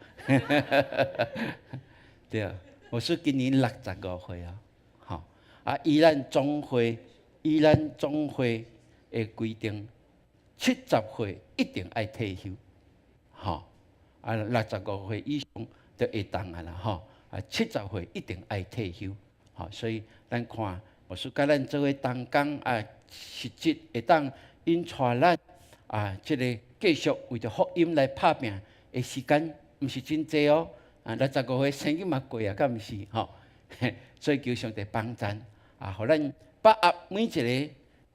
Speaker 5: 对啊，我是今年65岁啊。好啊，依然总会的规定，70岁一定爱退休。好啊，65岁以上就会当啊啦吼。啊，70岁一定爱退休。好，所以咱看，我说甲咱做伙同工啊，实质会当因带咱啊，这个继续为着福音来拍拼的时间，毋是真济哦。啊，65岁生日嘛过啊，敢毋是吼？所以求上帝帮咱啊，互咱把握每一个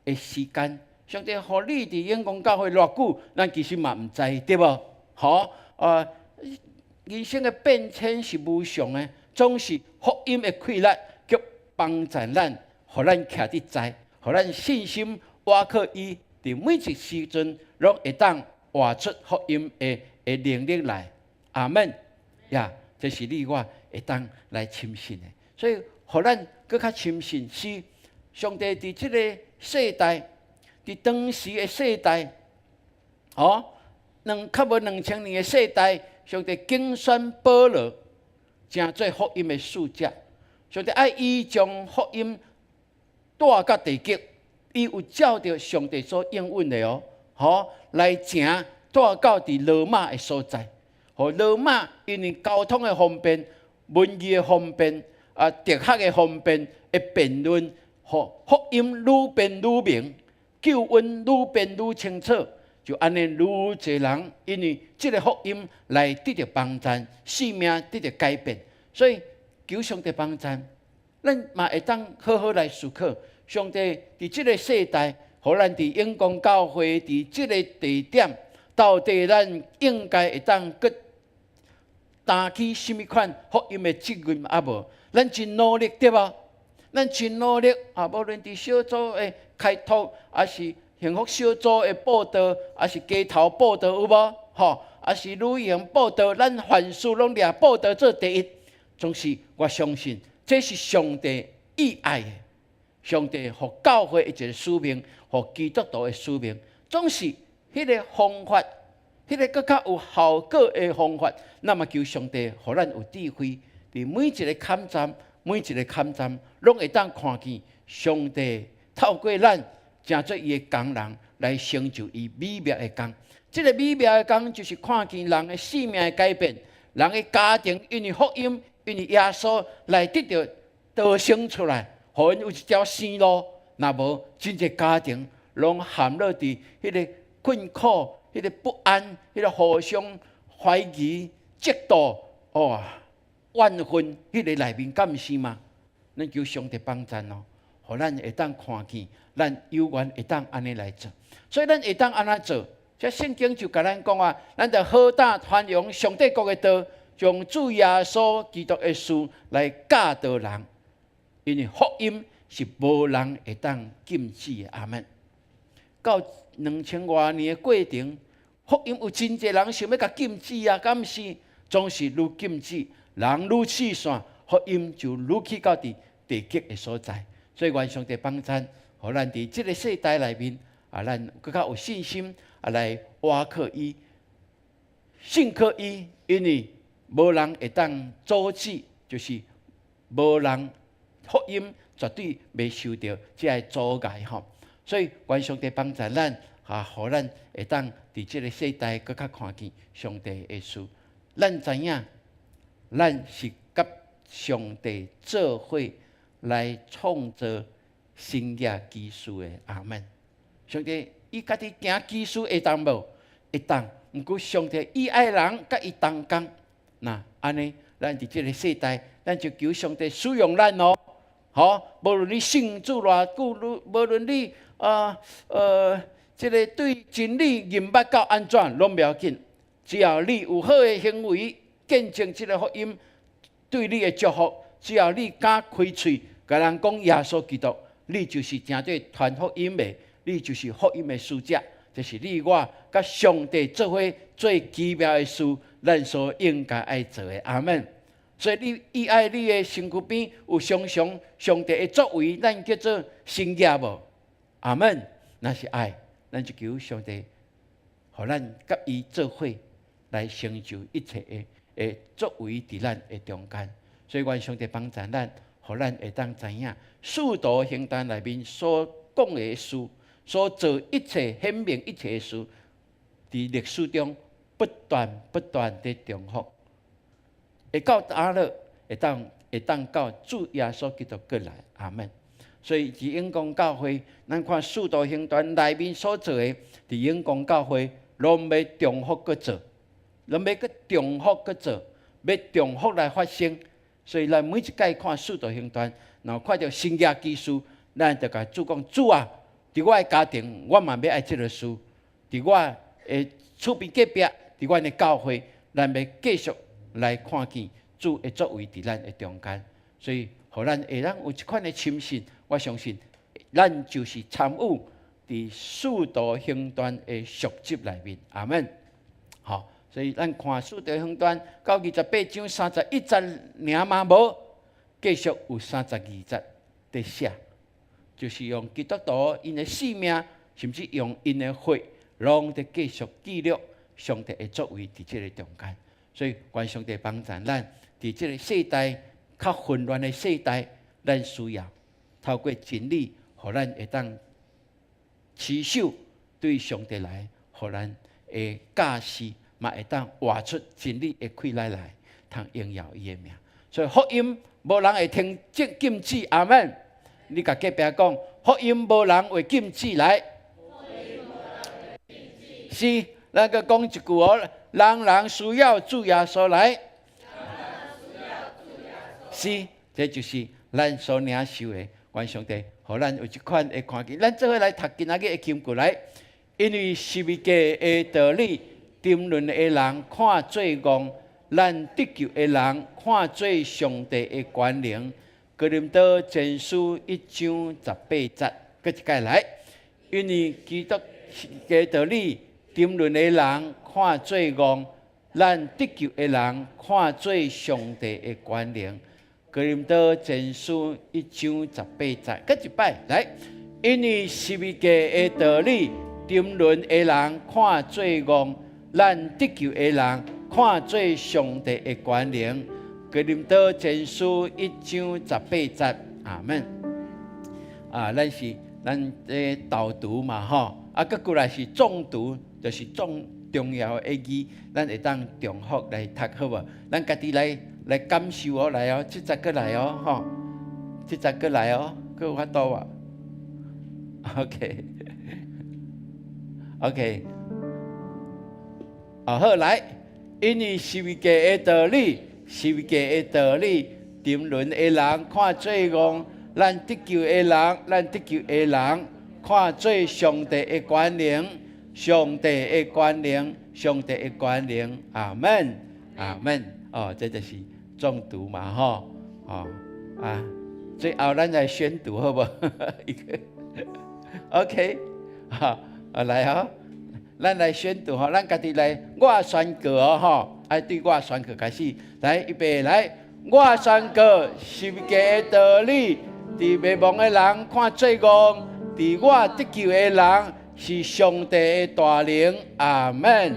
Speaker 5: 的时间。上帝互你伫永光教会偌久，咱其实嘛毋知，对无？好人生的变迁是无常的，总是福音的开力及帮助咱，互咱徛伫在，互咱信心挖靠伊，伫每一时阵拢会当活出福音的能力来。阿门呀！这是你我会当来深信的。所以，互咱更较深信是上帝伫即个世代，伫当时的世代，较无2000年的世代。上帝竞选保罗，成做福音的使者。上帝爱伊将福音带到地极，伊有照着上帝所应允的来成带到伫罗马的所在。互罗马因为交通的方便、文艺的方便、哲学的方便的辩论，互福音愈辩愈明，救恩愈辩愈清楚。就安尼，愈侪人因为这个福音来得到帮助，生命得到改变。所以求上帝帮助，咱嘛会当好好来思考，上帝伫这个世代互咱伫永光教会伫即个地点，到底咱应该会当去担起什么款福音的责任啊？无，咱真努力对无？咱真努力啊！无论伫小组的开拓，还是幸福小组的报道，还是街头报道有无？吼，还是旅行报道，咱凡事拢掠报道做第一。总是我相信，这是上帝意爱的。上帝互教会一个使命，互基督徒的使命，总是迄个方法，迄个更较有效果的方法。那么求上帝互咱有智慧，伫每一个坎站，每一个坎站，拢会当看见上帝透过咱，成做伊的工人来成就伊美妙的工。这个美妙的工，就是看见人的生命的改变，人的家庭因为福音，因为耶稣来得到得生出来。互因有一条生路，若无真侪家庭拢陷落伫迄个困苦、迄个不安、迄个互相怀疑、嫉妒、怨恨迄个内面，敢毋是吗？咱求上帝帮咱哦，互咱会当看见，咱有缘会当安尼来做。所以咱会当安怎做？这圣经就甲咱讲啊，咱着好胆传扬上帝国的道，将主耶稣基督的事来教导人。因为福音是无人会当禁止的，阿门。到2000多年的过程，福音有真侪人想要甲禁止啊，敢毋是？总是愈禁止，人愈试散，福音就愈去到地极的所在。所以愿上帝帮咱，互咱伫即个世代内面，咱更较有信心，来挖靠伊、信靠伊，因为无人会当阻止，就是无人。福音绝对袂受到这个阻碍吼，所以愿上帝帮助咱，互咱会当伫即个世代更较看见上帝的事。咱知影，咱是甲上帝做伙来创造新业基础的，阿门。上帝伊家己行基础会当无？会当，毋过上帝伊爱人甲伊同工，那安尼，咱伫即个世代，咱就求上帝使用咱哦。无论你信主偌久，无论你这个对真理认捌到安怎，拢不要紧。只要你有好的行为，见证这个福音对你的祝福，只要你敢开嘴，甲人讲耶稣基督，你就是正对传福音的，你就是福音的使者。这是你我甲上帝做伙最奇妙的事，咱所应该爱做的。阿门。所以你意爱你的身躯边有常常上帝的作为，咱叫做圣业无？阿门。那是爱，咱就求上帝，互咱甲伊做伙来成就一切的作为伫咱的中间。所以愿上帝帮助咱，互咱会当知影，使徒行传内面所讲的事，所做一切显明一切的事，伫历史中不断地重复。会到哪了？会当到主耶稣基督过来，阿门。所以伫永光教会，咱看使徒行传内面所做的，伫永光教会拢要重复去做，拢要去重复去做，要重复来发生。所以咱每一届看使徒行传，然后看到新约基础，咱就甲主讲：主啊，伫我的家庭，我嘛要爱这个事；伫我的厝边隔壁，伫阮的教会，咱要继续。来看见主的作为伫咱的中间，所以互咱会当有一款的深信，我相信咱就是参与伫使徒行传的续集内面，阿门。好，所以咱看使徒行传到28章31节尔嘛无，继续有32节在写，就是用基督徒因的性命，甚至用因的血，拢在继续记录上帝的作为伫这个中间。所以，愿上帝帮助咱，伫这个世代较混乱的世代，咱需要透过真理，互咱会当持守对上帝来，互咱的教士嘛会当活出真理的气来，通荣耀伊的名。所以福音无人会听禁止，阿门。你甲隔壁讲，福音无人会禁止来。是，咱个讲一句哦。人需要主耶稣来，是，这就是咱所领受的。愿上帝，互咱有即款的看见。咱做伙来读今仔日的经过来，因为十字架的道理，沉沦的人看做戆，咱得救的人看做上帝的权能。哥林多前书1章18节，搁一解来，因为基督的道理，沉沦的人看做戆，咱得救的人看做上帝的权能。哥林多前书1章18节，搁一摆来，因为十字架的道理，沉沦的人看做戆，咱得救的人看做上帝的权能。哥林多前书1章18节，阿门。咱是咱导读嘛吼，搁过来是重读，就是重要的字，咱会当重复来读好无？咱家己来感受哦，来哦，即节过来哦，吼，即节过来哦，佫有法度无 ？OK， 好来，因为十字架的道理。十字架的道理，沉沦的人看做戆，咱得救的人看做上帝的权能，上帝的权能，上帝的权能，阿门，阿门。这就是重读嘛，吼，最后咱来宣读好无？OK， 来哦，咱来宣读吼，咱家己来，我宣告哦，吼。对我宣告开始，来预备来，我宣告十字架的道理，伫迷茫的人看做戆，伫我得救的人是上帝的大能，阿门，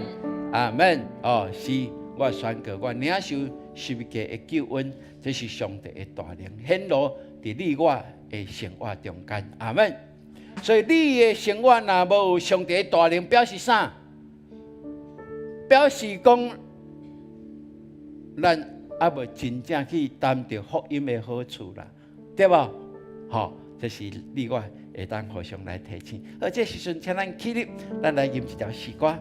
Speaker 5: 阿门。是我宣告，我领受十字架的救恩，这是上帝的大能显露伫你我的生活中间，阿门。所以你的生活若无有上帝的大能，表示啥？表示讲。咱还无真正去担着福音的好处啦，对无？这是你我会当互相来提醒。而这时阵，请咱起立，咱来吟一条诗歌。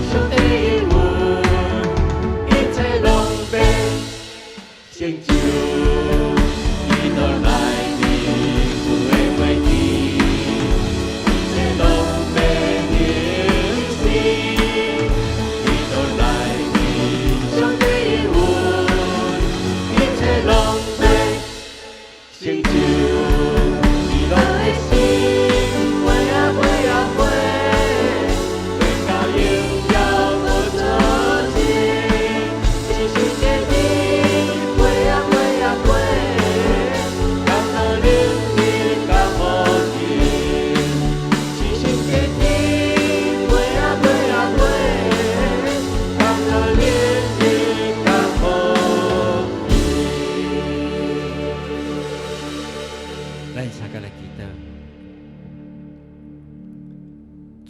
Speaker 1: 上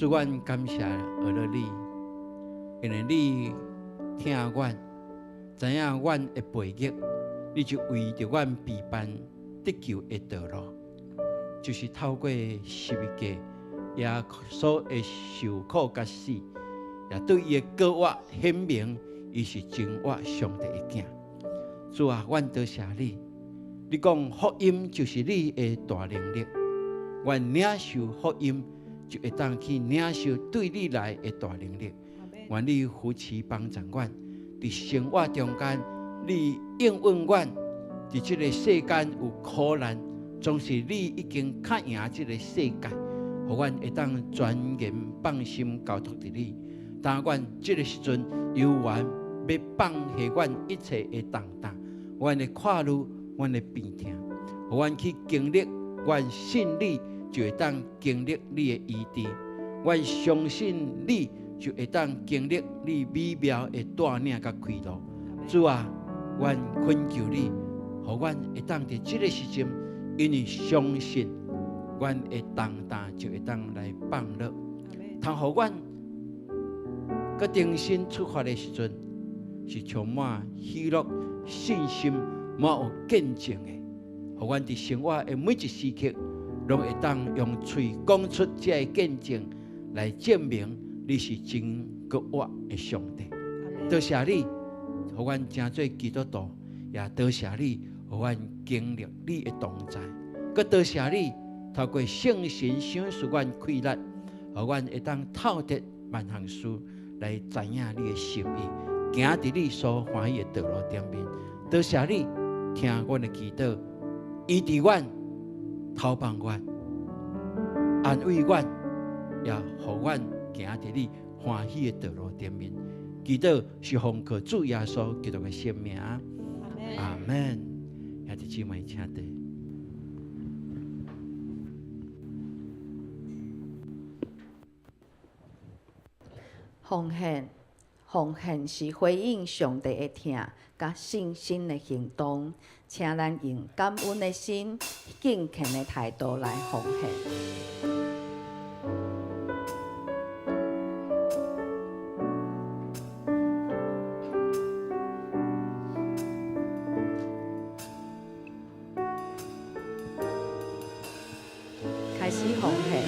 Speaker 5: 主，阮感谢俄勒你，因为你听阮，知影阮的背逆，你就为着阮备办得救的道路，就是透过十字架，也所会受苦甲死，也对伊的高活显明，伊是真活上帝的囝。主啊，阮多谢你。你讲福音就是你的大能力，阮领受福音就会当去领受对你来的大能力。愿你扶持帮助阮，伫生活中间，你应允阮。伫这个世间有苦难，总是你已经较赢这个世界，互阮会当全然放心交托伫你。但阮这个时阵，犹原要放下阮一切的重担，阮的跨路。阮的病痛，互阮去经历，阮信你就会当经历你的医治；阮相信你就会当经历你美妙的带领甲开路。主啊，阮恳求你，互阮会当伫这个时阵，因为相信，阮的重担就会当来放落，通互阮个重新出发的时阵，是充满喜乐、信心。满有见证的，互阮伫生活的每一时刻，拢会当用嘴讲出这个见证来证明你是真个活的上帝。多谢你，互阮成做基督徒，也多谢你，互阮经历你的同在。佮多谢你，透过圣神赏赐阮开力，互阮会当透彻万项事来知影你的心意，行伫你所欢喜的道路顶面。多谢你。听阮的祈祷，医治阮，透帮阮，安慰阮，也互阮行伫你欢喜的道路顶面。祈祷是奉靠主耶稣基督的圣名，阿门。兄弟姊妹，请坐。
Speaker 4: 奉献是回应上帝的听，甲信心的行动，请咱用感恩的心、敬虔的态度来奉献。开始奉献。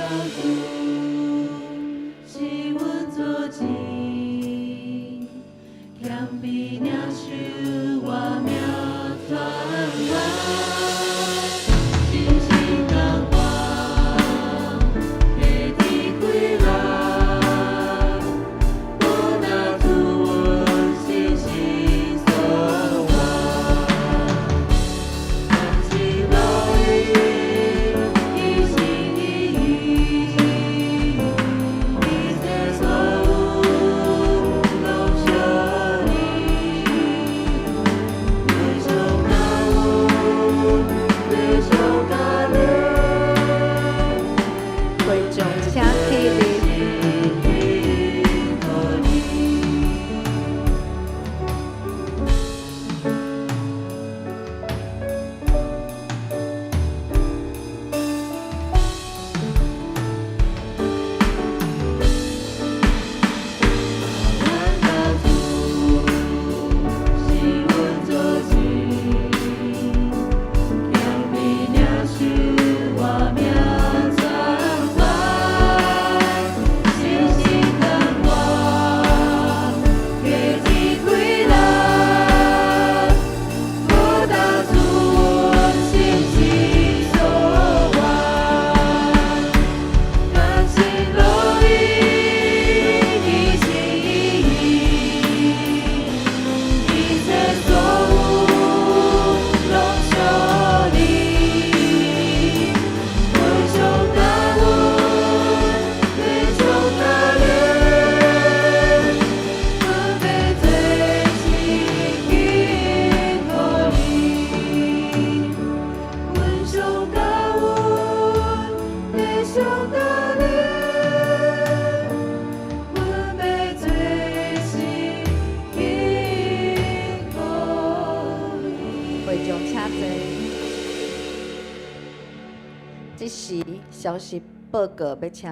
Speaker 4: 这时消息报告要请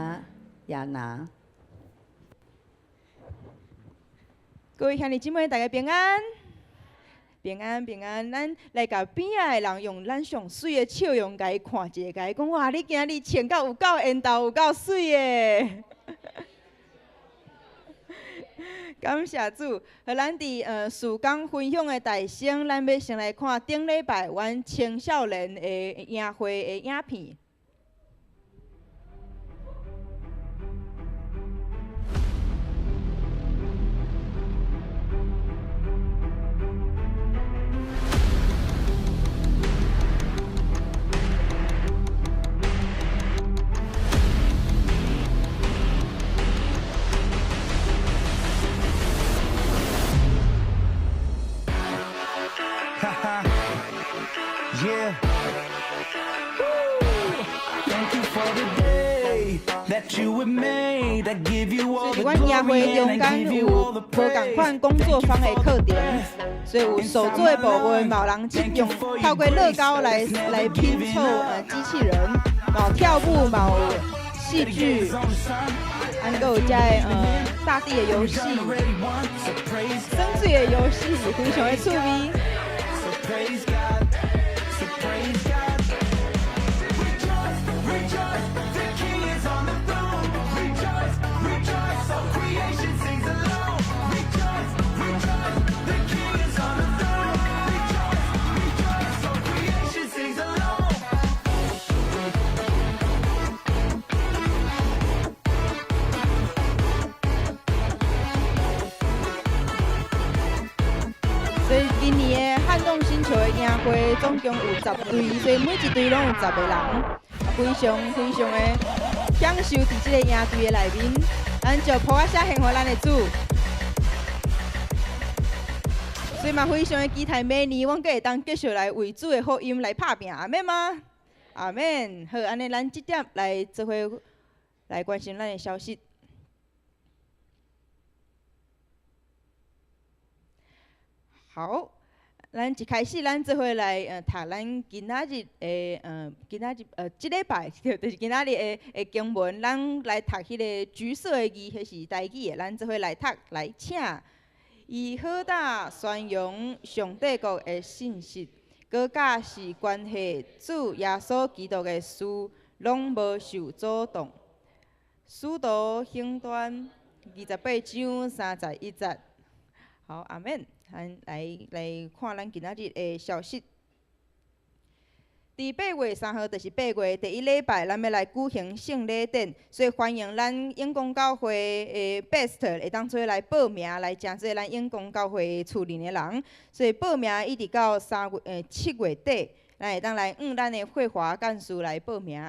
Speaker 4: 亚拿。
Speaker 6: 各位兄弟姊妹，大家平安，平安平安。咱来甲边仔的人用咱上水的笑容，甲伊看一下，甲伊讲：哇，你今日穿到有够缘投，有够水的。感谢主，和咱伫事工分享的大声，咱要先来看顶礼拜阮青少年的营会的影片。
Speaker 1: Yeah. Thank you for the day that you have made. I give you all
Speaker 6: 所以
Speaker 1: the
Speaker 6: 伫阮营会
Speaker 1: glory
Speaker 6: 中
Speaker 1: and I
Speaker 6: 间
Speaker 1: give
Speaker 6: 有
Speaker 1: you
Speaker 6: 无
Speaker 1: all the
Speaker 6: 共款
Speaker 1: praise.
Speaker 6: 工作坊的课程，所以有手作的部分，嘛有人即用透过乐高来拼凑机器人，嘛有跳舞，嘛有戏剧，还有遮大地的游戏、生水的游戏，非常的趣味。
Speaker 1: So praise God. So praise God. Rejoice, rejoice. The King is on the throne. Rejoice, rejoice. All creation sings along. Rejoice, rejoice. The King is on the throne. Rejoice, rejoice. All creation sings along.
Speaker 6: 所以今年的撼动星球的营会总共有10队，所以每一队拢有10个人，非常的享受伫即个营队的内面。咱就抱啊写献互咱的主，所以嘛非常的期待明年阮阁会当继续来为主的福音来拍拼，阿免吗？阿免。好，安尼咱即点来做伙来关心咱的消息。 好，咱一开始，咱做伙来读咱今仔日的今仔日即礼拜就是今仔日的经文，咱来读迄个橘色的字，迄是台语的，咱做伙来读来请。以好大宣扬上帝国的信息，搁甲是关系主耶稣基督的事，拢无受阻挡。使徒行传28章31节。好，阿免。 咱来看咱今仔日的消息。伫8月3號，就是8月第1禮拜，咱要來舉行聖禮典，所以歡迎咱永光教會的 Best 會當做來報名，來誠濟咱永光教會厝裡的人。所以報名一直到7月底，咱會當來咱的慧華幹事來報名。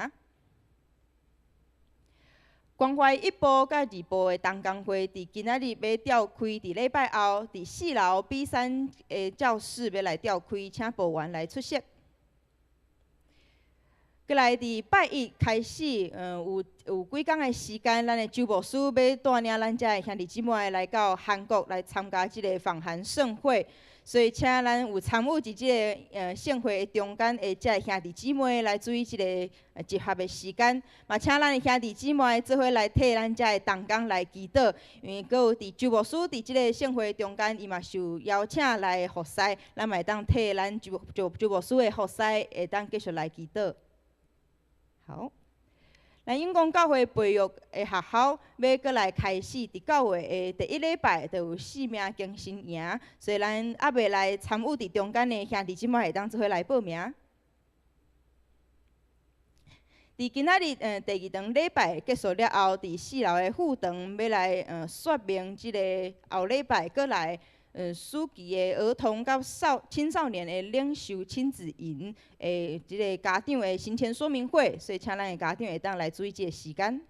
Speaker 6: 關懷1部甲2部的同工會，伫今仔日要召開，伫禮拜後，伫4樓 B3的教室要來召開，請部員來出席。過來伫拜1開始，有幾工的時間，咱的周牧師要帶領咱遮的兄弟姊妹來到韓國來參加即個訪韓盛會。 所以，請咱有參與伫即個盛會的中間的遮兄弟姊妹來注意即個集合的時間，嘛請咱的兄弟姊妹做伙來替咱遮的同工來祈禱，因為閣有伫周牧師伫即個盛會中間，伊嘛受邀請來服侍，咱嘛會當替咱周牧師的服侍，會當繼續來祈禱。好。 咱永光教會培育的學校要閣來開始，伫9月的第1禮拜就有4名更新營，所以咱還未來參與伫中間的兄弟姊妹會當做伙來報名。伫今仔日第2堂禮拜結束了後，伫4樓的副堂要來說明即個後禮拜閣來。暑期的兒童甲青少年的領袖親子營，即個家長的行前說明會，所以請咱的家長會當來注意即個時間。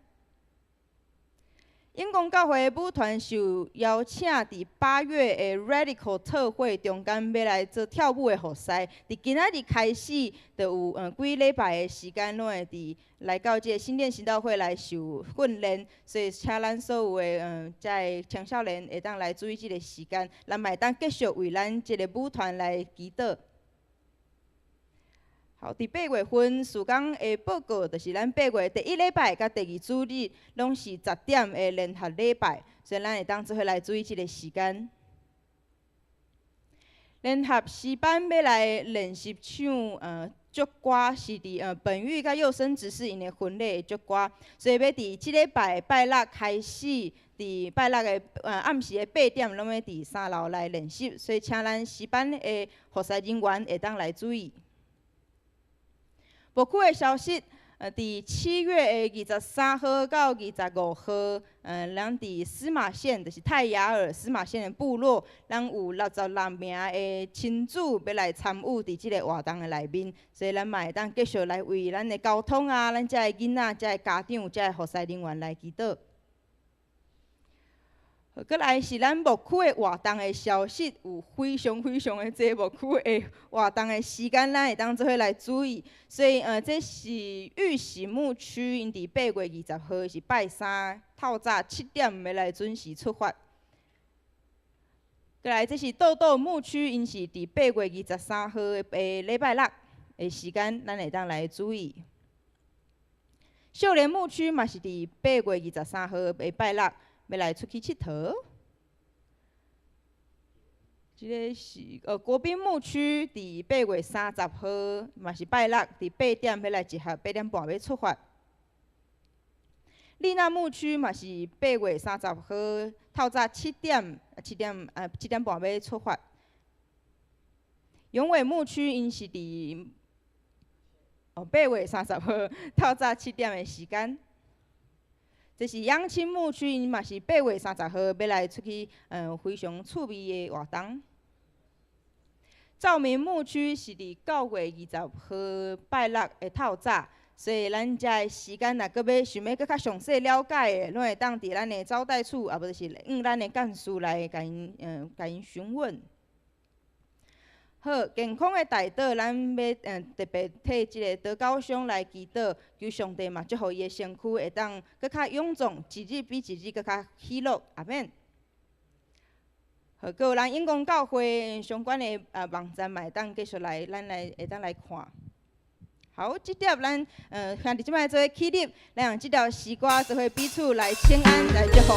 Speaker 6: 永光教會舞團受邀請伫8月的 Radical 特會中間要來做跳舞的比賽，伫今仔日開始就有幾禮拜的時間，攏會伫來到即個新店行道會來受訓練，所以請咱所有的在青少年會當來注意即個時間，咱嘛會當繼續為咱即個舞團來祈禱。好，伫8月份事工的報告，就是咱8月第1禮拜甲第2主日，攏是10點的聯合禮拜，所以咱會當做伙來注意即個時間。联合诗班要来练习唱祝歌，是伫本玉甲幼生执事因的婚礼的祝歌，所以要伫即礼拜拜六开始，伫拜六的暗时的8点，拢要伫3楼来练习，所以请咱诗班的服侍人员会当来注意。牧区的消息。伫7月的23号到25号，咱伫司马县，就是泰雅尔司马县的部落，咱有66名的亲子要来参与伫即个活动的内面，所以咱嘛会当继续来为咱的交通啊，咱遮的囡仔、遮的家长、遮的服侍人员来祈祷。搁来是咱牧区的活动的消息，有非常的多牧区的活动的时间，咱会当做伙来注意。所以这是玉喜牧区，因伫8月20号是拜三，透早7点要来准时出发。搁来这是豆豆牧区，因是伫8月23号的礼拜六的时间，咱会当来注意。秀莲牧区嘛是伫8月23号的礼拜六。要来出去佚佗，即个是国宾牧区，伫8月30号，嘛是拜六，伫8点要来集合，8点半要出发。丽娜牧区嘛是8月30号，透早7点半要出发。永伟牧区因是伫8月30号，透早7点的时间。这是养亲牧区，因嘛是8月30号要来出去，非常趣味的活动。照明牧区是伫9月20号拜六的透早，所以咱遮的时间，若搁想要搁较详细了解的，拢会当伫咱的招待处，啊，无就是咱的干事来甲因询问。好，健康的大道，咱要特别替即个德高兄来祈祷，求上帝嘛，祝福伊的身躯会当搁较臃肿，一日比一日搁较喜乐，阿免。好，搁有咱永光教会相关的网站嘛，会当继续来，咱会当来看。好，即条咱兄弟姊妹做伙起立，咱用即条诗歌做伙彼此来请安来祝福。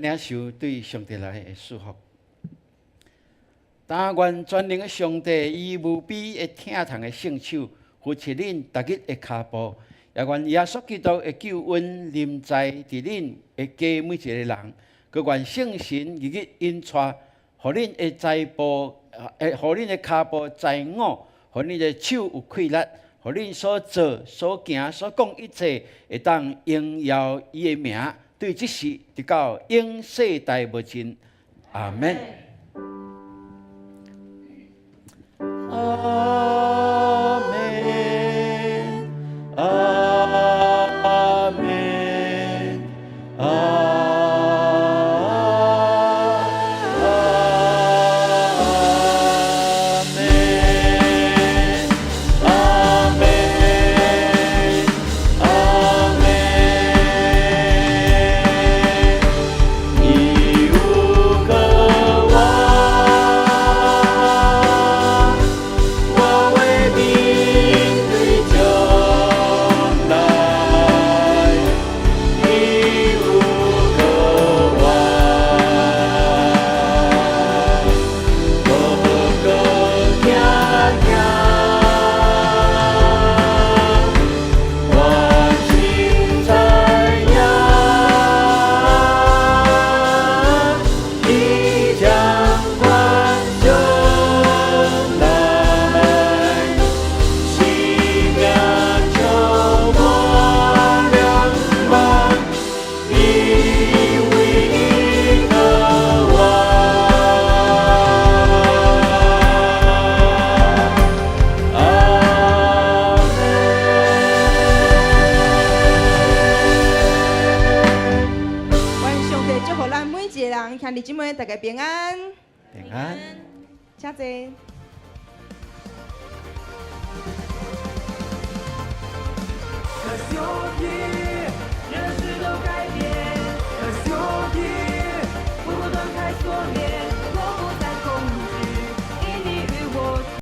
Speaker 5: 领受对上帝来的祝福。但愿全能的上帝以无比的疼痛的圣手扶持恁逐日的脚步，也愿耶稣基督的救恩临在伫恁的家每一个人，佮愿圣神日日引带，互恁的财步，互恁的脚步在我，互恁的手有气力，互恁所做、所行、所讲一切，会当荣耀伊的名。对即时直到永世代无尽，阿门。阿门，阿门，
Speaker 6: 兄弟姊妹大家平安，
Speaker 5: 平安。
Speaker 6: 请坐。
Speaker 1: 可有一